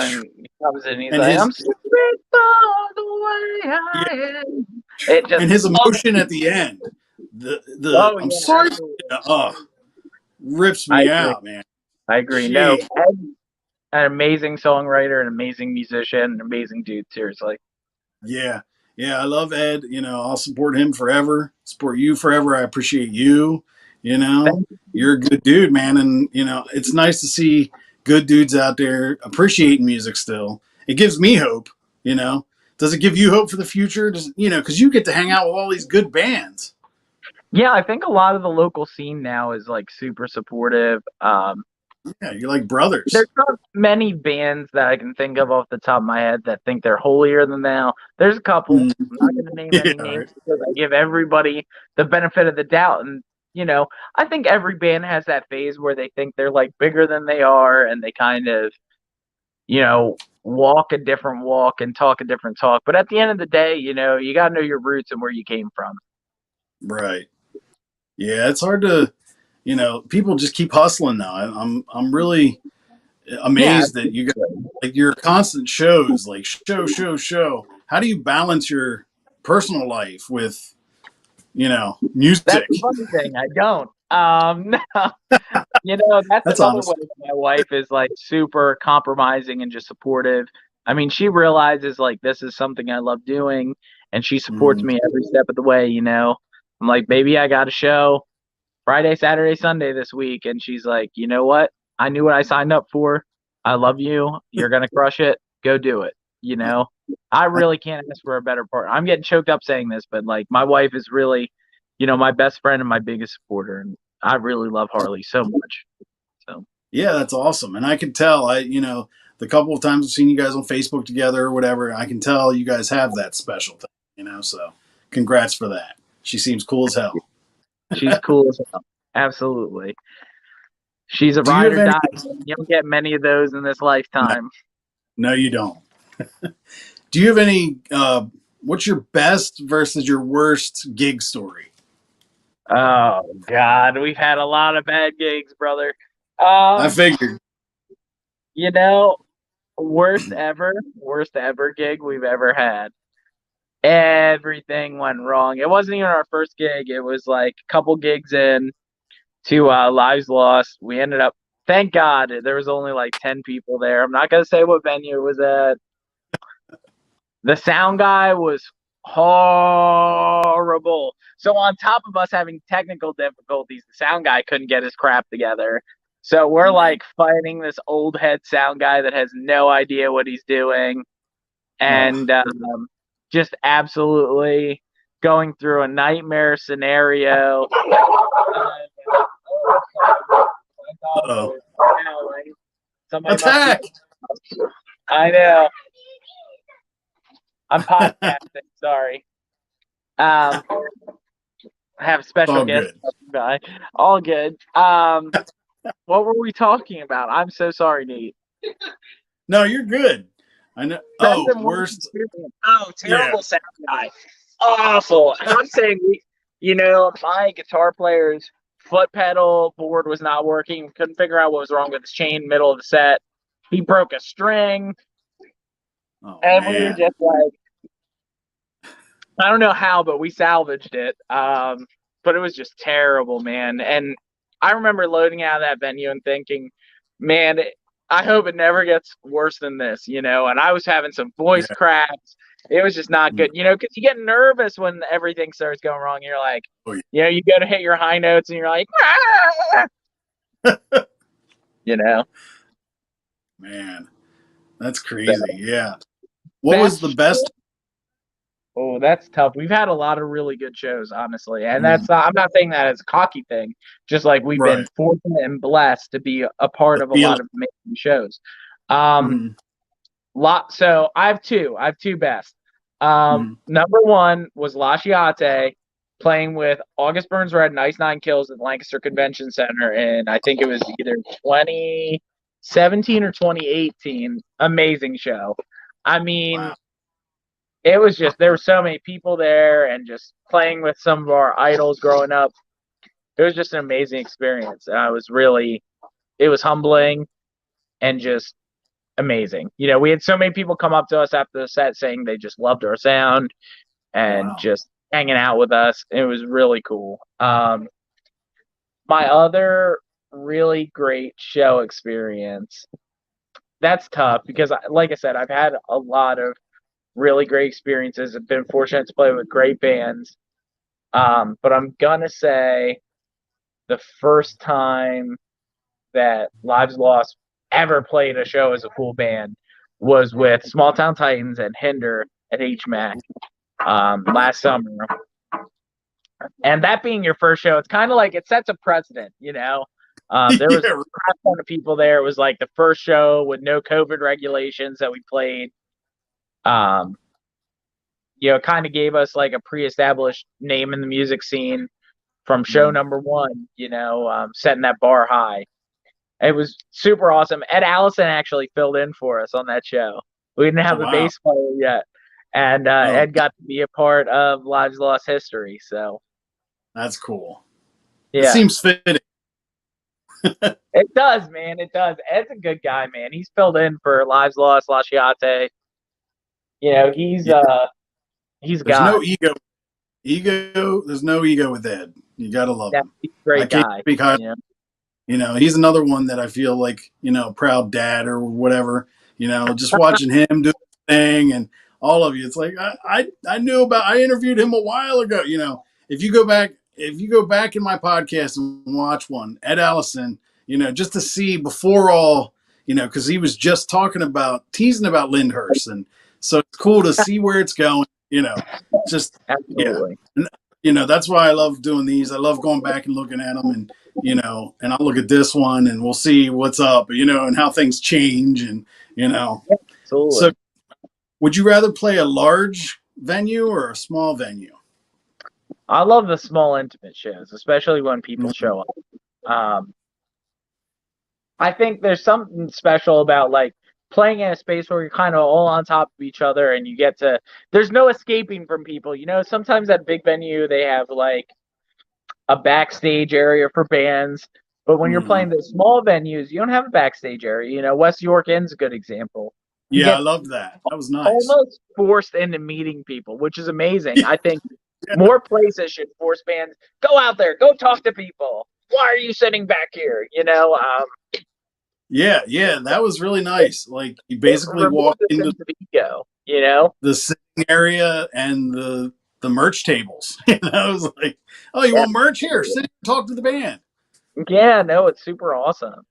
and he comes in, he's and like, his "I'm stupid for the way yeah, I am." It just, and his oh, emotion at the end. The oh I'm yeah, sorry. absolutely. Rips I me agree. out, man. I agree. No, Gee, Ed's an amazing songwriter, an amazing musician, an amazing dude. Seriously. yeah, yeah. I love Ed. You know, I'll support him forever. Support you forever. I appreciate you. You know, Thank you're a good dude, man, and you know it's nice to see good dudes out there appreciating music still. It gives me hope. You know, does it give you hope for the future? Does you know because you get to hang out with all these good bands. Yeah, I think a lot of the local scene now is like super supportive. Yeah, you're like brothers. There's not many bands that I can think of off the top of my head that think they're holier than thou. There's a couple. Mm. I'm not going to name Yeah, any right. names because I give everybody the benefit of the doubt. And, I think every band has that phase where they think they're like bigger than they are and they kind of, walk a different walk and talk a different talk. But at the end of the day, you got to know your roots and where you came from. Right. Yeah, it's hard to, you know, people just keep hustling now. I'm really Yeah. amazed that you got like your constant shows, like show. How do you balance your personal life with, you know, That's the music? funny thing. I don't. No. That's That's another way honest. that my wife is like super compromising and just supportive. I mean, she realizes like this is something I love doing and she supports Mm, me every step of the way. I'm like, baby, I got a show Friday, Saturday, Sunday this week. And she's like, you know what? I knew what I signed up for. I love you. You're going to crush it. Go do it. You know, I really can't ask for a better partner. I'm getting choked up saying this, but like my wife is really, my best friend and my biggest supporter. And I really love Harley so much. So, yeah, that's awesome. And I can tell, you know, the couple of times I've seen you guys on Facebook together or whatever, I can tell you guys have that special thing, you know, so congrats for that. She seems cool as hell. she's cool as hell. Absolutely. She's a Do you ride have or any? die. You don't get many of those in this No, lifetime. no, you don't. Do you have any? What's your best versus your worst gig story? Oh God, we've had a lot of bad gigs, brother. I Um, figured. you know, worst ever gig we've ever had. Everything went wrong. It wasn't even our first gig. It was like a couple gigs in to Lives Lost. We ended up, thank God, there was only like 10 people there. I'm not gonna say what venue it was at. The sound guy was horrible. So on top of us having technical difficulties, the sound guy couldn't get his crap together. So we're like fighting this old head sound guy that has no idea what he's doing. Oh, And just absolutely going through a nightmare scenario. My dog Uh-oh. is howling. Somebody must be. Attack! I know. I'm podcasting. Sorry. I have special All guests. good. All good. What were we talking about? I'm so sorry, Nate. No, you're good. I know. Best Oh, and worst worst. experience. Oh, terrible Yeah. sound guy. Awful. And I'm saying, my guitar player's foot pedal board was not working. Couldn't figure out what was wrong with his chain. Middle of the set, he broke a string, Oh, and we were man. just like, I don't know how, but we salvaged it. But it was just terrible, man. And I remember loading out of that venue and thinking, man, I hope it never gets worse than this, And I was having some voice Yeah. cracks. It was just not good, because you get nervous when everything starts going wrong. You're like, Oh, yeah. you go to hit your high notes and you're like, Man, that's crazy. Yeah. What was Best the best? Oh, that's tough. We've had a lot of really good shows, honestly, and Mm, I'm not saying that as a cocky thing. Just like we've been right. fortunate and blessed to be a part The of a feeling. lot of amazing shows. Um, Mhm, So I have two. I have two best. mhm. Number one was Lasciate playing with August Burns Red and Ice Nine Kills at Lancaster Convention Center, and I think it was either 2017 or 2018. Amazing show. I mean, Wow. it was just, there were so many people there, and just playing with some of our idols growing up. It was just an amazing experience. It was humbling and just amazing. We had so many people come up to us after the set saying they just loved our sound and Wow. just hanging out with us. It was really cool. My other really great show experience, that's tough because, like I said, I've had a lot of really great experiences. I've been fortunate to play with great bands. But I'm gonna say the first time that Lives Lost ever played a show as a full band was with Small Town Titans and Hinder at HMAC last summer. And that being your first show, it's kind of like it sets a precedent, There was Yeah. a crap ton of people there. It was like the first show with no COVID regulations that we played. It kind of gave us like a pre-established name in the music scene from show Mhm. number one, setting that bar high. It was super awesome. Ed Allison actually filled in for us on that show. We didn't Oh, have a wow. bass player yet, and Oh, Ed got to be a part of Lives Lost history. So that's cool. It yeah, seems fitting. it does, man. It does. Ed's a good guy, man. He's filled in for Lives Lost, Lasciate. He's Yeah. he's There's God. no ego. There's no ego with Ed. You got to love Yeah, him. he's a great I can't guy. speak highly. He's another one that I feel like, proud dad or whatever, just watching him do his thing and all of you. It's like, I interviewed him a while ago. If you go back in my podcast and watch one, Ed Allison, just to see before all, cause he was just teasing about Lyndhurst. And so it's cool to see where it's going, just, yeah. Absolutely. And, that's why I love doing these. I love going back and looking at them and, and I'll look at this one and we'll see what's up, and how things change and, Absolutely. So would you rather play a large venue or a small venue? I love the small, intimate shows, especially when people Mhm. show up. I think there's something special about like playing in a space where you're kind of all on top of each other and there's no escaping from people. Sometimes at big venue they have like a backstage area for bands, but when you're Mhm. playing the small venues, you don't have a backstage area. West York Inn's a good example. You Yeah, I get loved that. That was nice. almost forced into meeting people, which is amazing. I think Yeah. more places should force bands, go out there, go talk to people. Why are you sitting back here? Yeah, that was really nice. Like you basically Remove walked the into sense of ego. the sitting area and the merch tables. I was like, oh, you want merch here? Sit and talk to the band. Yeah, no, it's super awesome.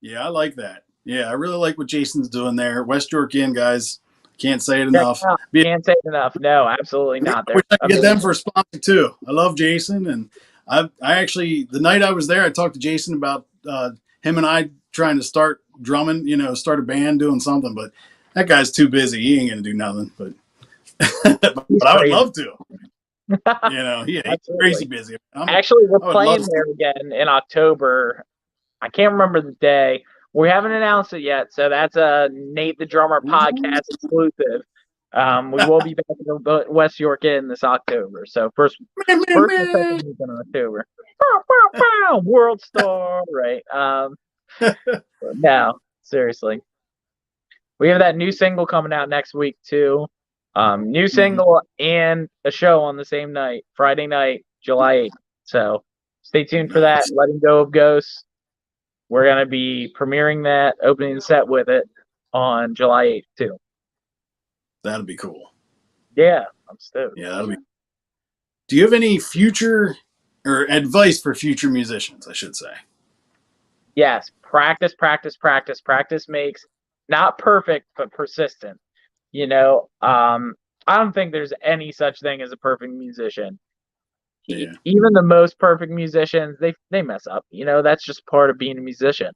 Yeah, I like that. Yeah, I really like what Jason's doing there. West York Inn, guys. Can't say it Check it enough. out. Can't say it enough. No, absolutely not. I wish I They're could get them amazing. for a sponsor too. I love Jason, and I actually the night I was there, I talked to Jason about him and I trying to start drumming. Start a band, doing something, but that guy's too busy. He ain't gonna do nothing. But He's but I would crazy. love to. He's crazy Absolutely. busy. Actually, we're I would love playing to. there again in October. I can't remember the day. We haven't announced it yet, so that's a Nate the Drummer podcast exclusive. We will be back in the West York Inn this October. So first and second week in October. Pow, pow, pow, World Star, right? No, seriously. We have that new single coming out next week too. New single and a show on the same night, Friday night, July 8th. So stay tuned for that. Nice. Letting Go of Ghosts. We're gonna be premiering that, opening the set with it on July 8th too. That'd be cool. Yeah, I'm stoked. Yeah, that'll be. Do you have any future or advice for future musicians? I should say. Yes, practice, practice, practice. Practice makes not perfect, but persistent. I don't think there's any such thing as a perfect musician. Yeah. Even the most perfect musicians, they mess up. That's just part of being a musician.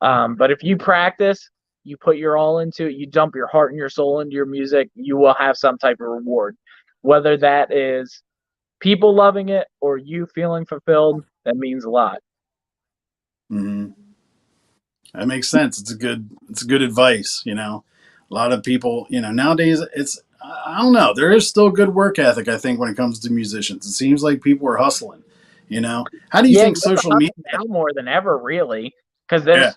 But if you practice, you put your all into it, you dump your heart and your soul into your music, you will have some type of reward. Whether that is people loving it or you feeling fulfilled, that means a lot. Mm-hmm. That makes sense. It's good advice. A lot of people, nowadays I don't know. There is still good work ethic, I think, when it comes to musicians. It seems like people are hustling. How do you Yeah, think you have to social hustle media? now more than ever, really, because Yeah.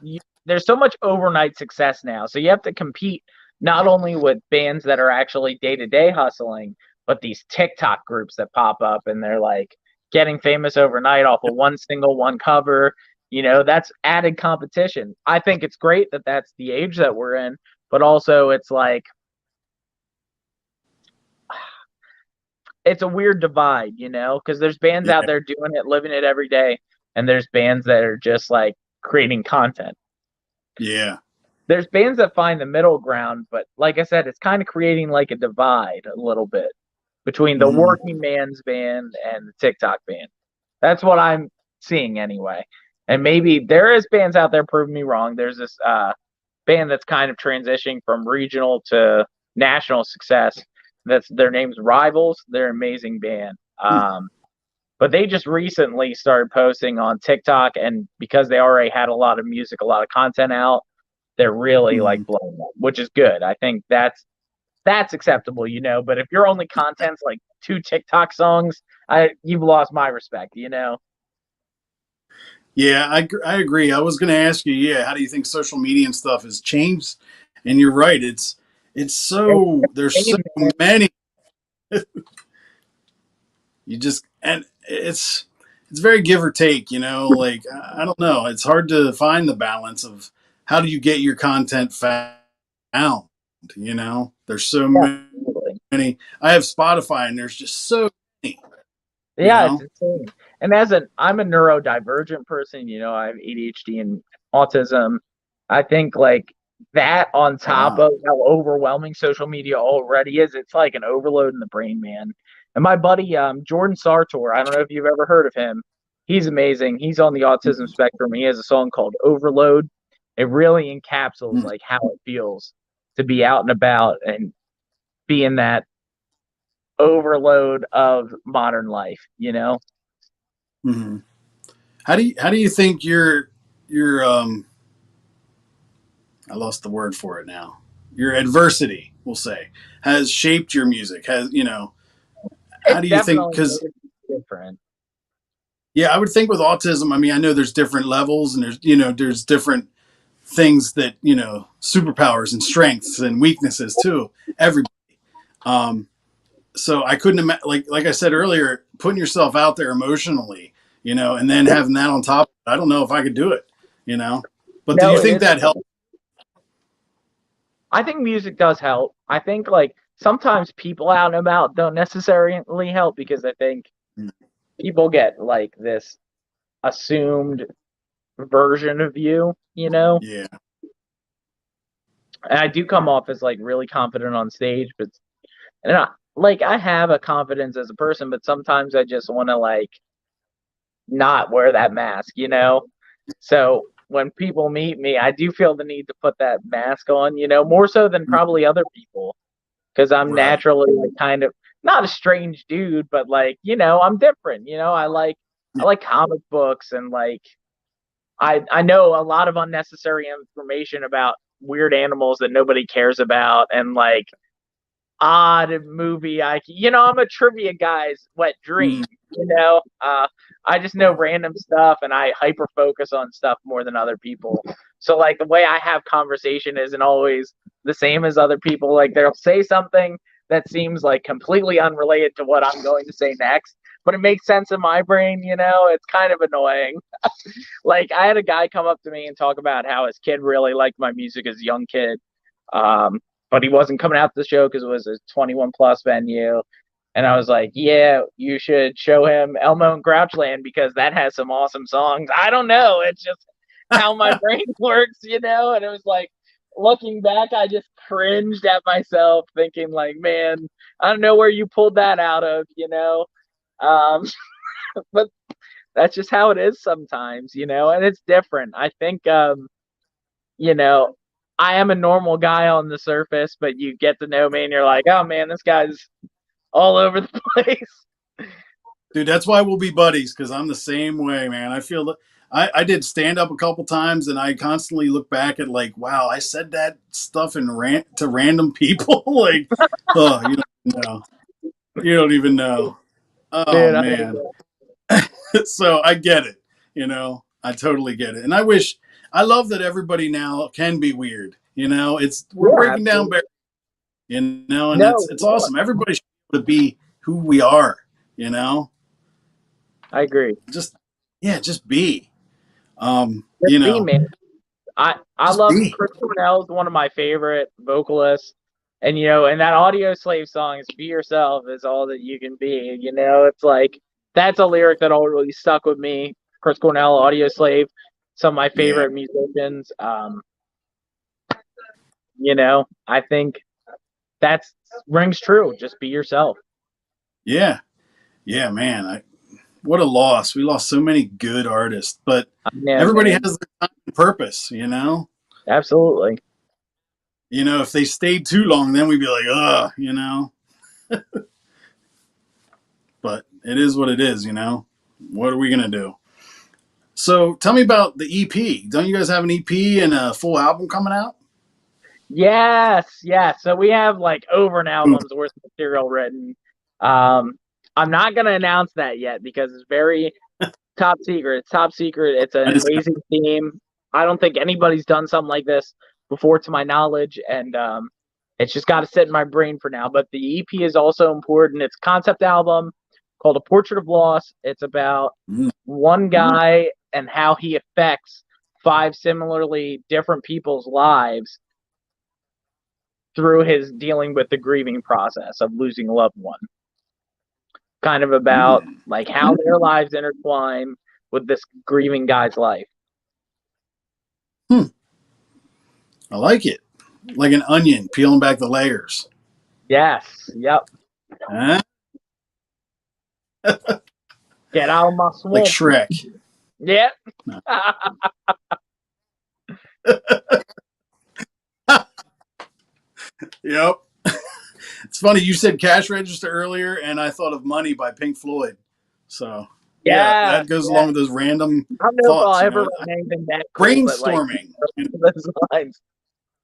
there's so much overnight success now. So you have to compete not only with bands that are actually day to day hustling, but these TikTok groups that pop up and they're like getting famous overnight off of one single, one cover. That's added competition. I think it's great that that's the age that we're in, but also it's like it's a weird divide, because there's bands out Yeah. there doing it, living it every day, and there's bands that are just like creating content. Yeah. There's bands that find the middle ground, but like I said, it's kind of creating like a divide a little bit between the Mm-hmm. working man's band and the TikTok band. That's what I'm seeing anyway. And maybe there is bands out there proving me wrong. There's this band that's kind of transitioning from regional to national success. That's their name's Rivals. They're an amazing band. But they just recently started posting on TikTok, and because they already had a lot of music, a lot of content out, they're really Mm-hmm. like blowing up, which is good. I think that's acceptable, But if your only content's like 2 TikTok songs, you've lost my respect. Yeah, I agree. I was going to ask you, yeah, how do you think social media and stuff has changed? And you're right. It's so there's so many. You just and it's very give or take. Like I don't know. It's hard to find the balance of how do you get your content found. There's so many. I have Spotify, and there's just so many. Yeah, it's insane. And I'm a neurodivergent person, I have ADHD and autism. I think like that on Oh top wow. of how overwhelming social media already is, it's like an overload in the brain, man. And my buddy Jordan Sartor, I don't know if you've ever heard of him. He's amazing. He's on the autism spectrum. He has a song called Overload. It really encapsulates like how it feels to be out and about and be in that overload of modern life. Mm-hmm. How do you think your I lost the word for it now. Your adversity, we'll say, has shaped your music. How It's do you think? definitely Because different. yeah, I would think with autism. I mean, I know there's different levels, and there's different things that superpowers and strengths and weaknesses too. Everybody. Um, so I couldn't imagine, like I said earlier, putting yourself out there emotionally, and then having that on top. I don't know if I could do it. But do No, you it think is. that helped? I think music does help. I think like sometimes people out and about don't necessarily help because I think people get like this assumed version of you. Yeah. And I do come off as like really confident on stage, but and I have a confidence as a person, but sometimes I just want to like not wear that mask, you know? So when people meet me, I do feel the need to put that mask on, you know, more so than probably other people, because I'm Right. naturally like kind of not a strange dude, but like, you know, I'm different. You know, I Yeah. like comic books and like I know a lot of unnecessary information about weird animals that nobody cares about and like odd movie you know, I'm a trivia guy's wet dream, Mm. you know. I just know random stuff and I hyper focus on stuff more than other people. So like the way I have conversation isn't always the same as other people. Like they'll say something that seems like completely unrelated to what I'm going to say next, but it makes sense in my brain, you know. It's kind of annoying. Like I had a guy come up to me and talk about how his kid really liked my music as a young kid, um, but he wasn't coming out to the show because it was a 21 plus venue. And I was like, yeah, you should show him Elmo and Grouchland because that has some awesome songs. I don't know. It's just how my brain works, you know? And it was like, looking back, I just cringed at myself thinking like, man, I don't know where you pulled that out of, you know? Um, but that's just how it is sometimes, you know, and it's different. I think, you know, I am a normal guy on the surface, but you get to know me and you're like, oh man, this guy's all over the place. Dude, that's why we'll be buddies, because I'm the same way, man. I feel that I did stand up a couple times and I constantly look back at like, wow, I said that stuff and rant to random people. Like, oh, you don't know. You don't even know. Oh Dude, man. So I get it, you know. I totally get it. And I love that everybody now can be weird. You know, we're yeah, breaking down absolutely. barriers, you know, and No, it's awesome. Everybody should be able to be who we are, you know. I agree. Just yeah, just be. Just You be, know, man. I just love be. Chris Cornell is one of my favorite vocalists. And you know, and that Audio Slave song is "Be Yourself" is all that you can be. You know, it's like that's a lyric that always stuck with me. Chris Cornell, Audio Slave, some of my Yeah. favorite musicians. You know, I think that's rings true. Just be yourself. Yeah. Yeah, man. What a loss. We lost so many good artists, but I know, everybody man. has their time and purpose, you know? Absolutely. You know, if they stayed too long, then we'd be like, ugh, you know? But it is what it is, you know? What are we going to do? So tell me about the EP. Don't you guys have an EP and a full album coming out? Yes, yes. So we have like over an Ooh. album's worth of material written. Um, I'm not gonna announce that yet because it's very top secret. It's top secret. It's I an just, amazing theme. I don't think anybody's done something like this before, to my knowledge, and it's just got to sit in my brain for now. But the EP is also important. It's a concept album called A Portrait of Loss. It's about mm, one guy and how he affects five similarly different people's lives through his dealing with the grieving process of losing a loved one. Kind of about mm. like how their lives intertwine with this grieving guy's life. Hmm. I like it. Like an onion, peeling back the layers. Yes. Yep. Huh? Get out of my Like swamp. Shrek. Yep. No. Yep. It's funny. You said Cash Register earlier, and I thought of Money by Pink Floyd. So, yeah, Yes. that goes Yes. along with those random I don't know if I'll thoughts, you ever know. write anything that cool, but like Brainstorming. those lines.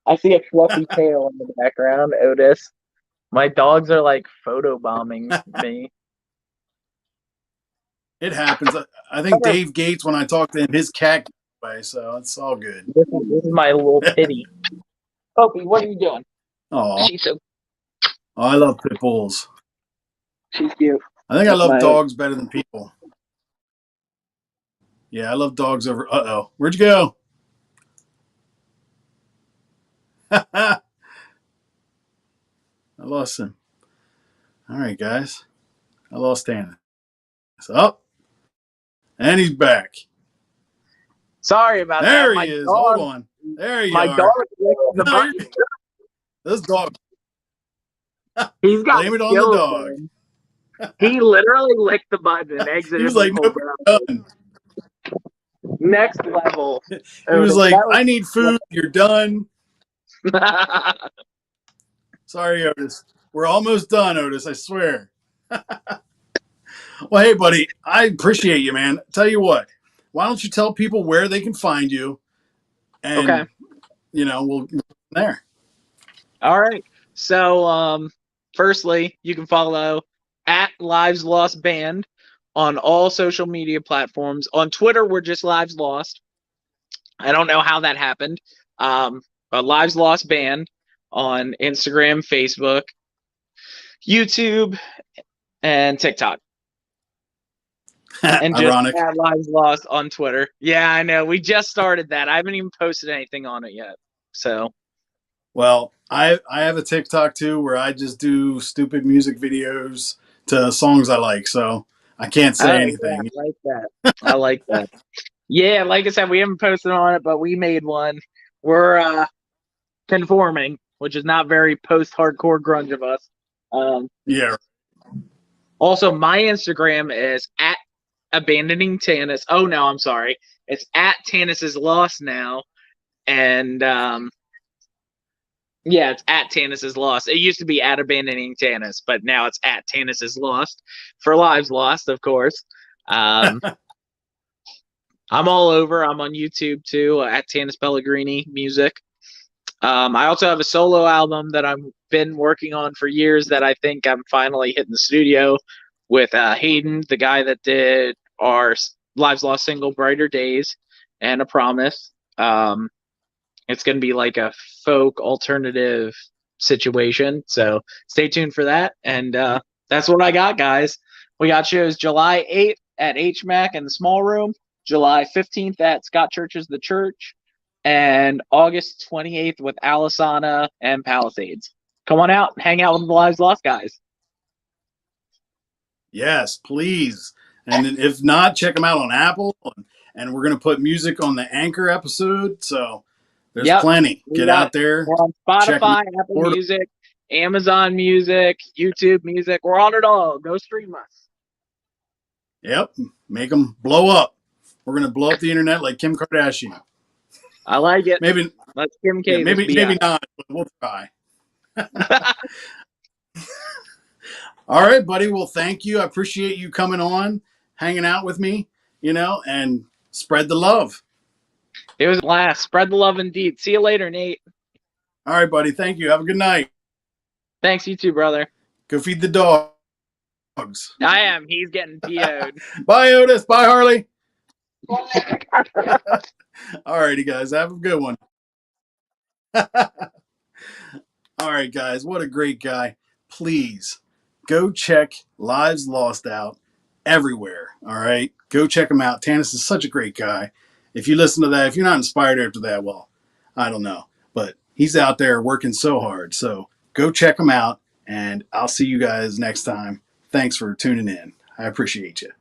I see a fluffy tail in the background, Otis. My dogs are like photobombing me. It happens. I think Dave Gates, when I talked to him, his cat got away, so it's all good. This is my little pitty. Opie, what are you doing? Oh, She's so I love pit bulls. she's cute. I think I That's love my dogs better than people. Yeah, I love dogs over. Uh-oh. Where'd you go? I lost him. All right, guys. I lost Tanis. Oh, and he's back. Sorry about that. There he is. Hold on. There you My dog are. licked the No, button. Those dogs. He's got Blame it on the skills, dog. man. He literally licked the button and He exited was like, before nope, I'm ground. done. Next level. He was Otis. like, I need food. You're done. That Sorry, Otis. We're almost done, Otis. I swear. Well, hey, buddy, I appreciate you, man. Tell you what, why don't you tell people where they can find you, okay. and we'll go from there. All right. So, firstly, you can follow at Lives Lost Band on all social media platforms. On Twitter, we're just Lives Lost. I don't know how that happened. But Lives Lost Band on Instagram, Facebook, YouTube, and TikTok. And just Ironic. at Lives Lost on Twitter. Yeah, I know. We just started that. I haven't even posted anything on it yet. So, Well, I have a TikTok too where I just do stupid music videos to songs I like, so I can't say yeah, anything. I like that. I like that. Yeah, like I said, we haven't posted on it, but we made one. We're conforming, which is not very post-hardcore grunge of us. Yeah. Also, my Instagram is at abandoning Tanis. Oh no, I'm sorry. It's at Tanis is lost now, and yeah, it's at Tanis is lost. It used to be at abandoning Tanis, but now it's at Tanis is lost for Lives Lost, of course. I'm all over. I'm on YouTube too, at Tanis Pellegrini Music. I also have a solo album that I've been working on for years that I think I'm finally hitting the studio with Hayden, the guy that did our Lives Lost single Brighter Days and A Promise. It's going to be like a folk alternative situation. So stay tuned for that. And that's what I got, guys. We got shows July 8th at HMAC in the small room, July 15th at Scott Church's The Church, and August 28th with Alisana and Palisades. Come on out and hang out with the Lives Lost guys. Yes, please. And then if not, check them out on Apple. And we're going to put music on the Anchor episode. So there's plenty. Get out there. We're on Spotify, Apple Music, Amazon Music, YouTube Music. We're on it all. Go stream us. Yep. Make them blow up. We're going to blow up the internet like Kim Kardashian. I like it. Maybe. Let's Kim K. Yeah, maybe not, but we'll try. All right, buddy. Well, thank you. I appreciate you coming on, hanging out with me, and spread the love. It was a blast. Spread the love indeed. See you later, Nate. All right, buddy. Thank you. Have a good night. Thanks, you too, brother. Go feed the dogs. I am. He's getting PO'd. Bye, Otis. Bye, Harley. All righty, guys. Have a good one. All right, guys. What a great guy. Please go check Lives Lost out everywhere. All right. Go check him out. Tanis is such a great guy. If you listen to that, if you're not inspired after that, well, I don't know. But he's out there working so hard. So go check him out, and I'll see you guys next time. Thanks for tuning in. I appreciate you.